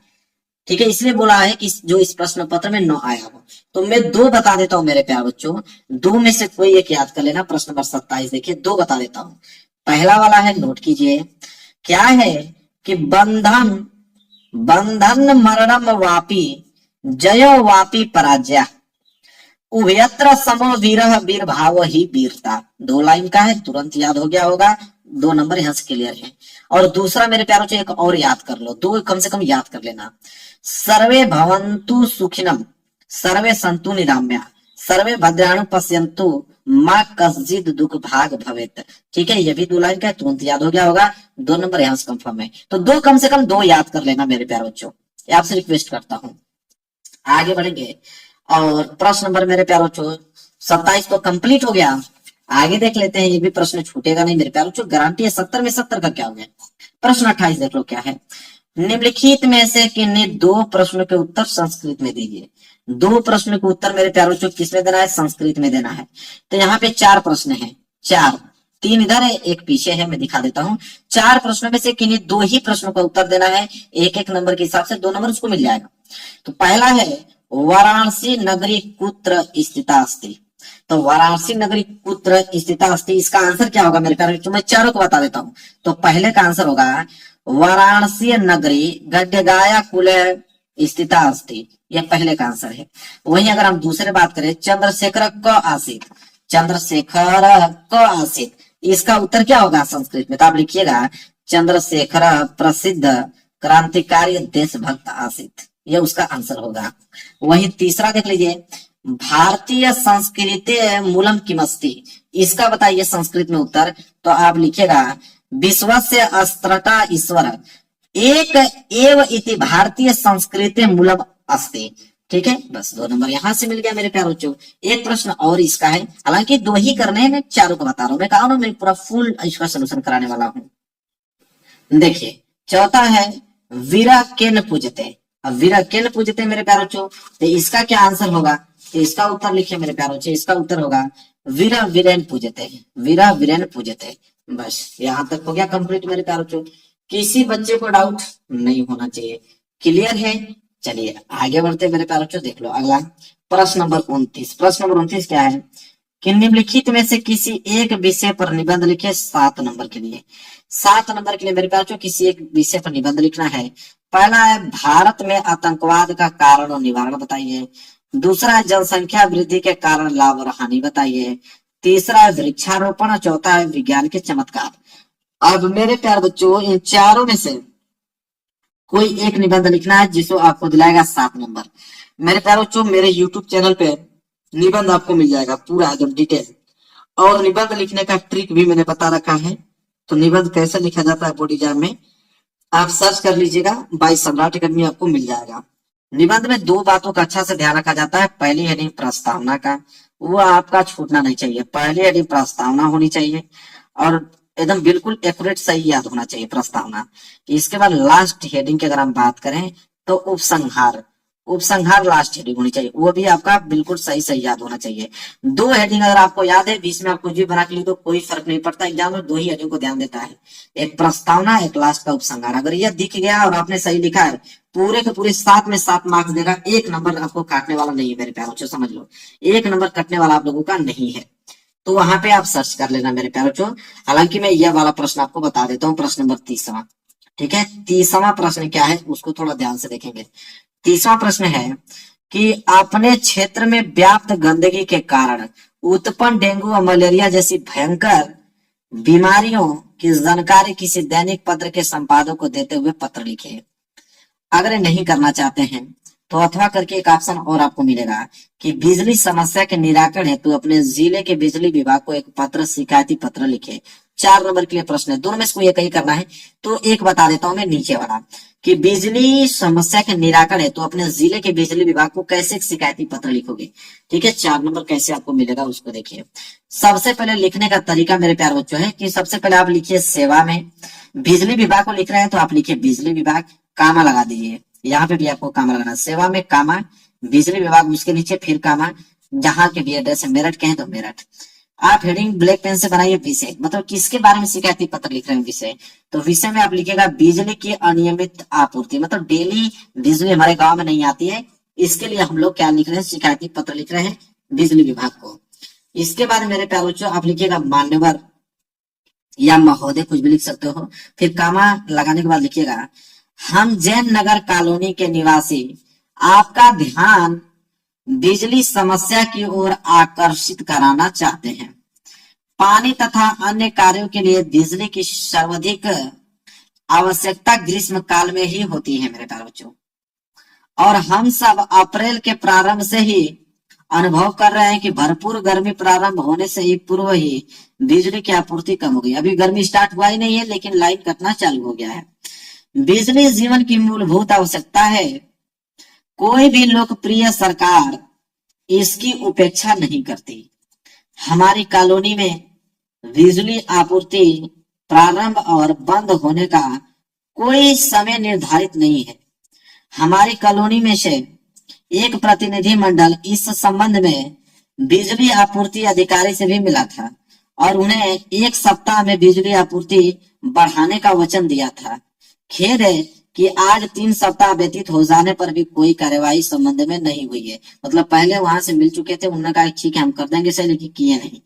Speaker 1: ठीक है। इसलिए बोला है कि जो इस प्रश्न पत्र में न आया हो। तो मैं 2 बता देता हूं मेरे प्यारे बच्चों, 2 में से कोई एक याद कर लेना। प्रश्न नंबर 27 देखिए, 2 बता देता हूं। पहला वाला है, नोट कीजिए, क्या है कि बंधन बंधन मरणम वापी जयो वापी पराजय उभयत्र समो वीरः वीर भाव ही वीरता। 2 लाइन का है, तुरंत याद हो गया होगा, 2 नंबर यहां से क्लियर है। और दूसरा मेरे प्यारों से एक और याद कर लो, 2 कम से कम याद कर लेना। सर्वे भवन्तु सुखिनम सर्वे सन्तु निराम्या सर्वे भद्राणु पश्यन्तु मां कश्चित् दुख भाग भवेत। ठीक है, ये भी 2 लाइन का है, तुरंत याद हो गया होगा, 2 नंबर यहां से कंफर्म है। तो 2 कम से कम 2 याद कर लेना मेरे प्यारे बच्चों, आपसे रिक्वेस्ट करता हूं। आगे बढ़ेंगे और प्रश्न नंबर मेरे प्यारे बच्चों 27 तो कंप्लीट हो गया। आगे देख लेते हैं, ये भी प्रश्न छूटेगा नहीं मेरे प्यारे बच्चों, गारंटी है। 70 में 70 का क्या हो गया। प्रश्न 28 देख लो क्या है। निम्नलिखित में से किन्हीं 2 प्रश्नों के उत्तर संस्कृत में दीजिए। 2 प्रश्न के उत्तर मेरे प्यारे बच्चों किसमें देना है, संस्कृत में देना है। तो यहाँ पे 4 प्रश्न है, 4, 3 इधर है, 1 पीछे है, मैं दिखा देता हूँ। 4 प्रश्नों में से किन्हीं 2 ही प्रश्नों का उत्तर देना है, 1-1 नंबर के हिसाब से 2 नंबर उसको मिल जाएगा। तो पहला है वाराणसी नगरी कुत्र स्थिता अस्ति। तो वाराणसी नगरी कुत्र स्थिता अस्ति, इसका आंसर क्या होगा मेरे प्यारे बच्चों, मैं चारों को बता देता हूँ। तो पहले का आंसर होगा वाराणसी नगरी गड्ढगाया कुल स्थिता अस्ति, यह पहले का आंसर है। वहीं अगर हम दूसरे बात करें, चंद्रशेखर क आसीत, चंद्रशेखर क आसीत, इसका उत्तर क्या होगा संस्कृत में? तो आप लिखिएगा चंद्रशेखर प्रसिद्ध क्रांतिकारी देशभक्त आसीत, यह उसका आंसर होगा। वहीं तीसरा देख लीजिए, भारतीय संस्कृति मूलम किमस्ति, इसका बताइए संस्कृत में उत्तर। तो आप लिखिएगा विश्वस्य अस्त्रता ईश्वर एक एव इति भारतीय संस्कृति मूलम अस्ति। ठीक है, बस 2 नंबर यहां से मिल गया मेरे प्यारे बच्चों। एक प्रश्न और इसका है, हालांकि 2 ही करने हैं, मैं चारों को बता रहा हूं। मैं कहा ना मैं पूरा फुल इसका सोल्यूशन कराने वाला हूं। देखिए चौथा है वीरा केन पूजते। अब वीरा केन पूजते मेरे प्यारे बच्चों, तो इसका क्या आंसर होगा? तो इसका उत्तर लिखिए मेरे प्यारे बच्चों, इसका उत्तर होगा वीरा वीरेन पूजते, वीरा वीरेन पूजते। बस यहां तक हो गया कंप्लीट मेरे प्यारे बच्चों। किसी बच्चे को डाउट नहीं होना चाहिए, क्लियर है? चलिए आगे बढ़ते मेरे प्यारे बच्चों, देख लो अगला प्रश्न नंबर 29। प्रश्न नंबर 29 क्या है कि निम्नलिखित में से किसी एक विषय पर निबंध लिखे 7 नंबर के लिए। 7 नंबर के लिए मेरे प्यारे बच्चों किसी एक विषय पर निबंध लिखना है। पहला है भारत में आतंकवाद का कारण और निवारण बताइए। दूसरा है जनसंख्या वृद्धि के कारण लाभ और हानि बताइए। तीसरा है वृक्षारोपण और चौथा है विज्ञान के चमत्कार। अब मेरे प्यारे बच्चों इन चारों में से कोई एक निबंध लिखना है जिसको आपको दिलाएगा 7 नंबर। मेरे प्यारे बच्चों मेरे यूट्यूब चैनल पे निबंध आपको मिल जाएगा पूरा एकदम डिटेल, और निबंध लिखने का ट्रिक भी मैंने बता रखा है। तो निबंध कैसे लिखा जाता है बोर्ड एग्जाम में आप सर्च कर लीजिएगा, बाय सम्राट अकेडमी आपको मिल जाएगा। निबंध में 2 बातों का अच्छा से ध्यान रखा जाता है। पहली हेडिंग प्रस्तावना का, वो आपका छूटना नहीं चाहिए। पहली हेडिंग प्रस्तावना होनी चाहिए और एकदम बिल्कुल एक्यूरेट सही याद होना चाहिए प्रस्तावना। इसके बाद लास्ट हेडिंग की अगर हम बात करें तो उपसंहार, उपसंहार लास्ट हेडिंग होनी चाहिए, वो भी आपका बिल्कुल सही सही याद होना चाहिए। 2 हेडिंग अगर आपको याद है, बीच में आप कुछ भी बना के लिख दो कोई फर्क नहीं पड़ता, एग्जाम में 2 ही हेडिंग को ध्यान देता है, एक प्रस्तावना एक लास्ट का उपसंहार। अगर यह दिख गया और आपने सही लिखा है पूरे के पूरे 7 में 7 मार्क्स देगा। 1 नंबर आपको काटने वाला नहीं है मेरे प्यारे बच्चों, समझ लो 1 नंबर कटने वाला आप लोगों का नहीं है। तो वहां पे आप सर्च कर लेना मेरे प्यारे बच्चों। हालांकि मैं यह वाला प्रश्न आपको बता देता हूँ, प्रश्न नंबर 30वां। ठीक है, 30वां प्रश्न क्या है उसको थोड़ा ध्यान से देखेंगे। 30वां प्रश्न है कि अपने क्षेत्र में व्याप्त गंदगी के कारण उत्पन्न डेंगू और मलेरिया जैसी भयंकर बीमारियों की जानकारी किसी दैनिक पत्र के संपादक को देते हुए पत्र लिखे। अगर ये नहीं करना चाहते हैं तो अथवा करके एक ऑप्शन और आपको मिलेगा कि बिजली समस्या के निराकरण हेतु अपने जिले के बिजली विभाग को एक पत्र शिकायती पत्र लिखे। 4 नंबर के लिए प्रश्न है, दोनों में से कोई एक ही करना है। तो एक बता देता हूं मैं नीचे वाला कि बिजली समस्या के निराकरण हेतु अपने जिले के बिजली विभाग को कैसे एक शिकायती पत्र लिखोगे। ठीक है, 4 नंबर कैसे आपको मिलेगा उसको देखिए। सबसे पहले लिखने का तरीका मेरे प्यारे बच्चों है कि सबसे पहले आप लिखिए सेवा में, बिजली विभाग को लिख रहे हैं तो आप लिखिए बिजली विभाग, कामा लगा दीजिए, यहाँ पे भी आपको कामा लगाना, सेवा में कामा, बिजली विभाग उसके नीचे फिर कामा, जहां के भी एड्रेस है मेरठ के हैं तो मेरठ। आप हेडिंग ब्लैक पेन से बनाइए विषय, मतलब किसके बारे में शिकायती पत्र लिख रहे हैं विषय। तो विषय में आप लिखिएगा बिजली की अनियमित आपूर्ति, मतलब डेली बिजली हमारे गांव में नहीं आती है, इसके लिए हम लोग क्या लिख रहे हैं शिकायती पत्र लिख रहे हैं बिजली विभाग को। इसके बाद मेरे प्यारे बच्चों आप लिखिएगा मान्यवर या महोदय, कुछ भी लिख सकते हो, फिर कामा लगाने के बाद लिखिएगा हम जैन नगर कॉलोनी के निवासी आपका ध्यान बिजली समस्या की ओर आकर्षित कराना चाहते हैं। पानी तथा अन्य कार्यों के लिए बिजली की सर्वाधिक आवश्यकता ग्रीष्म काल में ही होती है मेरे प्यारे बच्चों, और हम सब अप्रैल के प्रारंभ से ही अनुभव कर रहे हैं कि भरपूर गर्मी प्रारंभ होने से ही पूर्व ही बिजली की आपूर्ति कम हो गई। अभी गर्मी स्टार्ट हुआ ही नहीं है लेकिन लाइट कटना चालू हो गया है। बिजली जीवन की मूलभूत आवश्यकता है, कोई भी लोकप्रिय सरकार इसकी उपेक्षा नहीं करती। हमारी कॉलोनी में बिजली आपूर्ति प्रारंभ और बंद होने का कोई समय निर्धारित नहीं है। हमारी कॉलोनी में से एक प्रतिनिधि मंडल इस संबंध में बिजली आपूर्ति अधिकारी से भी मिला था और उन्हें 1 सप्ताह में बिजली आपूर्ति बढ़ाने का वचन दिया था। खेद है कि आज 3 सप्ताह व्यतीत हो जाने पर भी कोई कार्यवाही संबंध में नहीं हुई है। मतलब पहले वहां से मिल चुके थे, उन्होंने कहा ठीक है हम कर देंगे सही, लेकिन किए नहीं।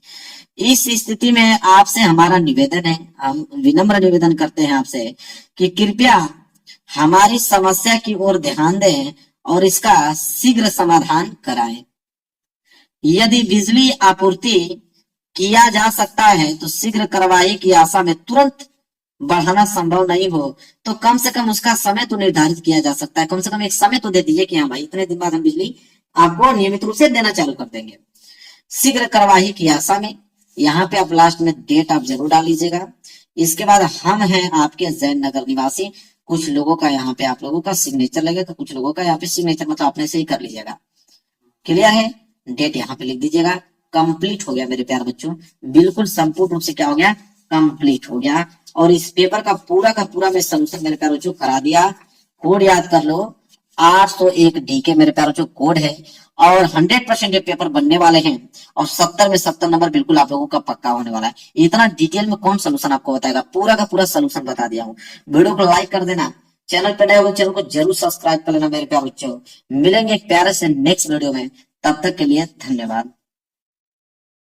Speaker 1: इस स्थिति में आपसे हमारा निवेदन है, हम विनम्र निवेदन करते हैं आपसे कि कृपया हमारी समस्या की ओर ध्यान दें और इसका शीघ्र समाधान कराएं। यदि बिजली आपूर्ति किया जा सकता है तो शीघ्र कार्रवाई की आशा में तुरंत बढ़ाना संभव नहीं हो तो कम से कम उसका समय तो निर्धारित किया जा सकता है। कम से कम एक समय तो दे दीजिए कि हाँ भाई इतने दिन बाद हम बिजली आपको नियमित रूप से देना चालू कर देंगे। शीघ्र कार्रवाई की आशा में, यहाँ पे आप लास्ट में डेट आप जरूर डाल लीजिएगा। इसके बाद हम हैं आपके जैन नगर निवासी, कुछ लोगों का यहाँ पे आप लोगों का सिग्नेचर लगेगा, कुछ लोगों का यहाँ पे सिग्नेचर मतलब अपने से ही कर लीजिएगा। क्लियर है? डेट यहाँ पे लिख दीजिएगा। कंप्लीट हो गया मेरे प्यार बच्चों, बिल्कुल संपूर्ण रूप से क्या हो गया, कंप्लीट हो गया। और इस पेपर का पूरा मैं सोल्यूशन मेरे प्यार बच्चों करा दिया। कोड याद कर लो, 801 डी के मेरे प्यार बच्चों कोड है और 100% ये पेपर बनने वाले हैं और 70 में 70 नंबर बिल्कुल आप लोगों का पक्का होने वाला है। इतना डिटेल में कौन सोल्यूशन आपको बताएगा, पूरा का पूरा सोल्यूशन बता दिया हूँ। वीडियो को लाइक कर देना, चैनल पे नए हो चैनल को जरूर सब्सक्राइब कर लेना मेरे प्यार बच्चों। मिलेंगे एक प्यारे से नेक्स्ट वीडियो में, तब तक के लिए धन्यवाद।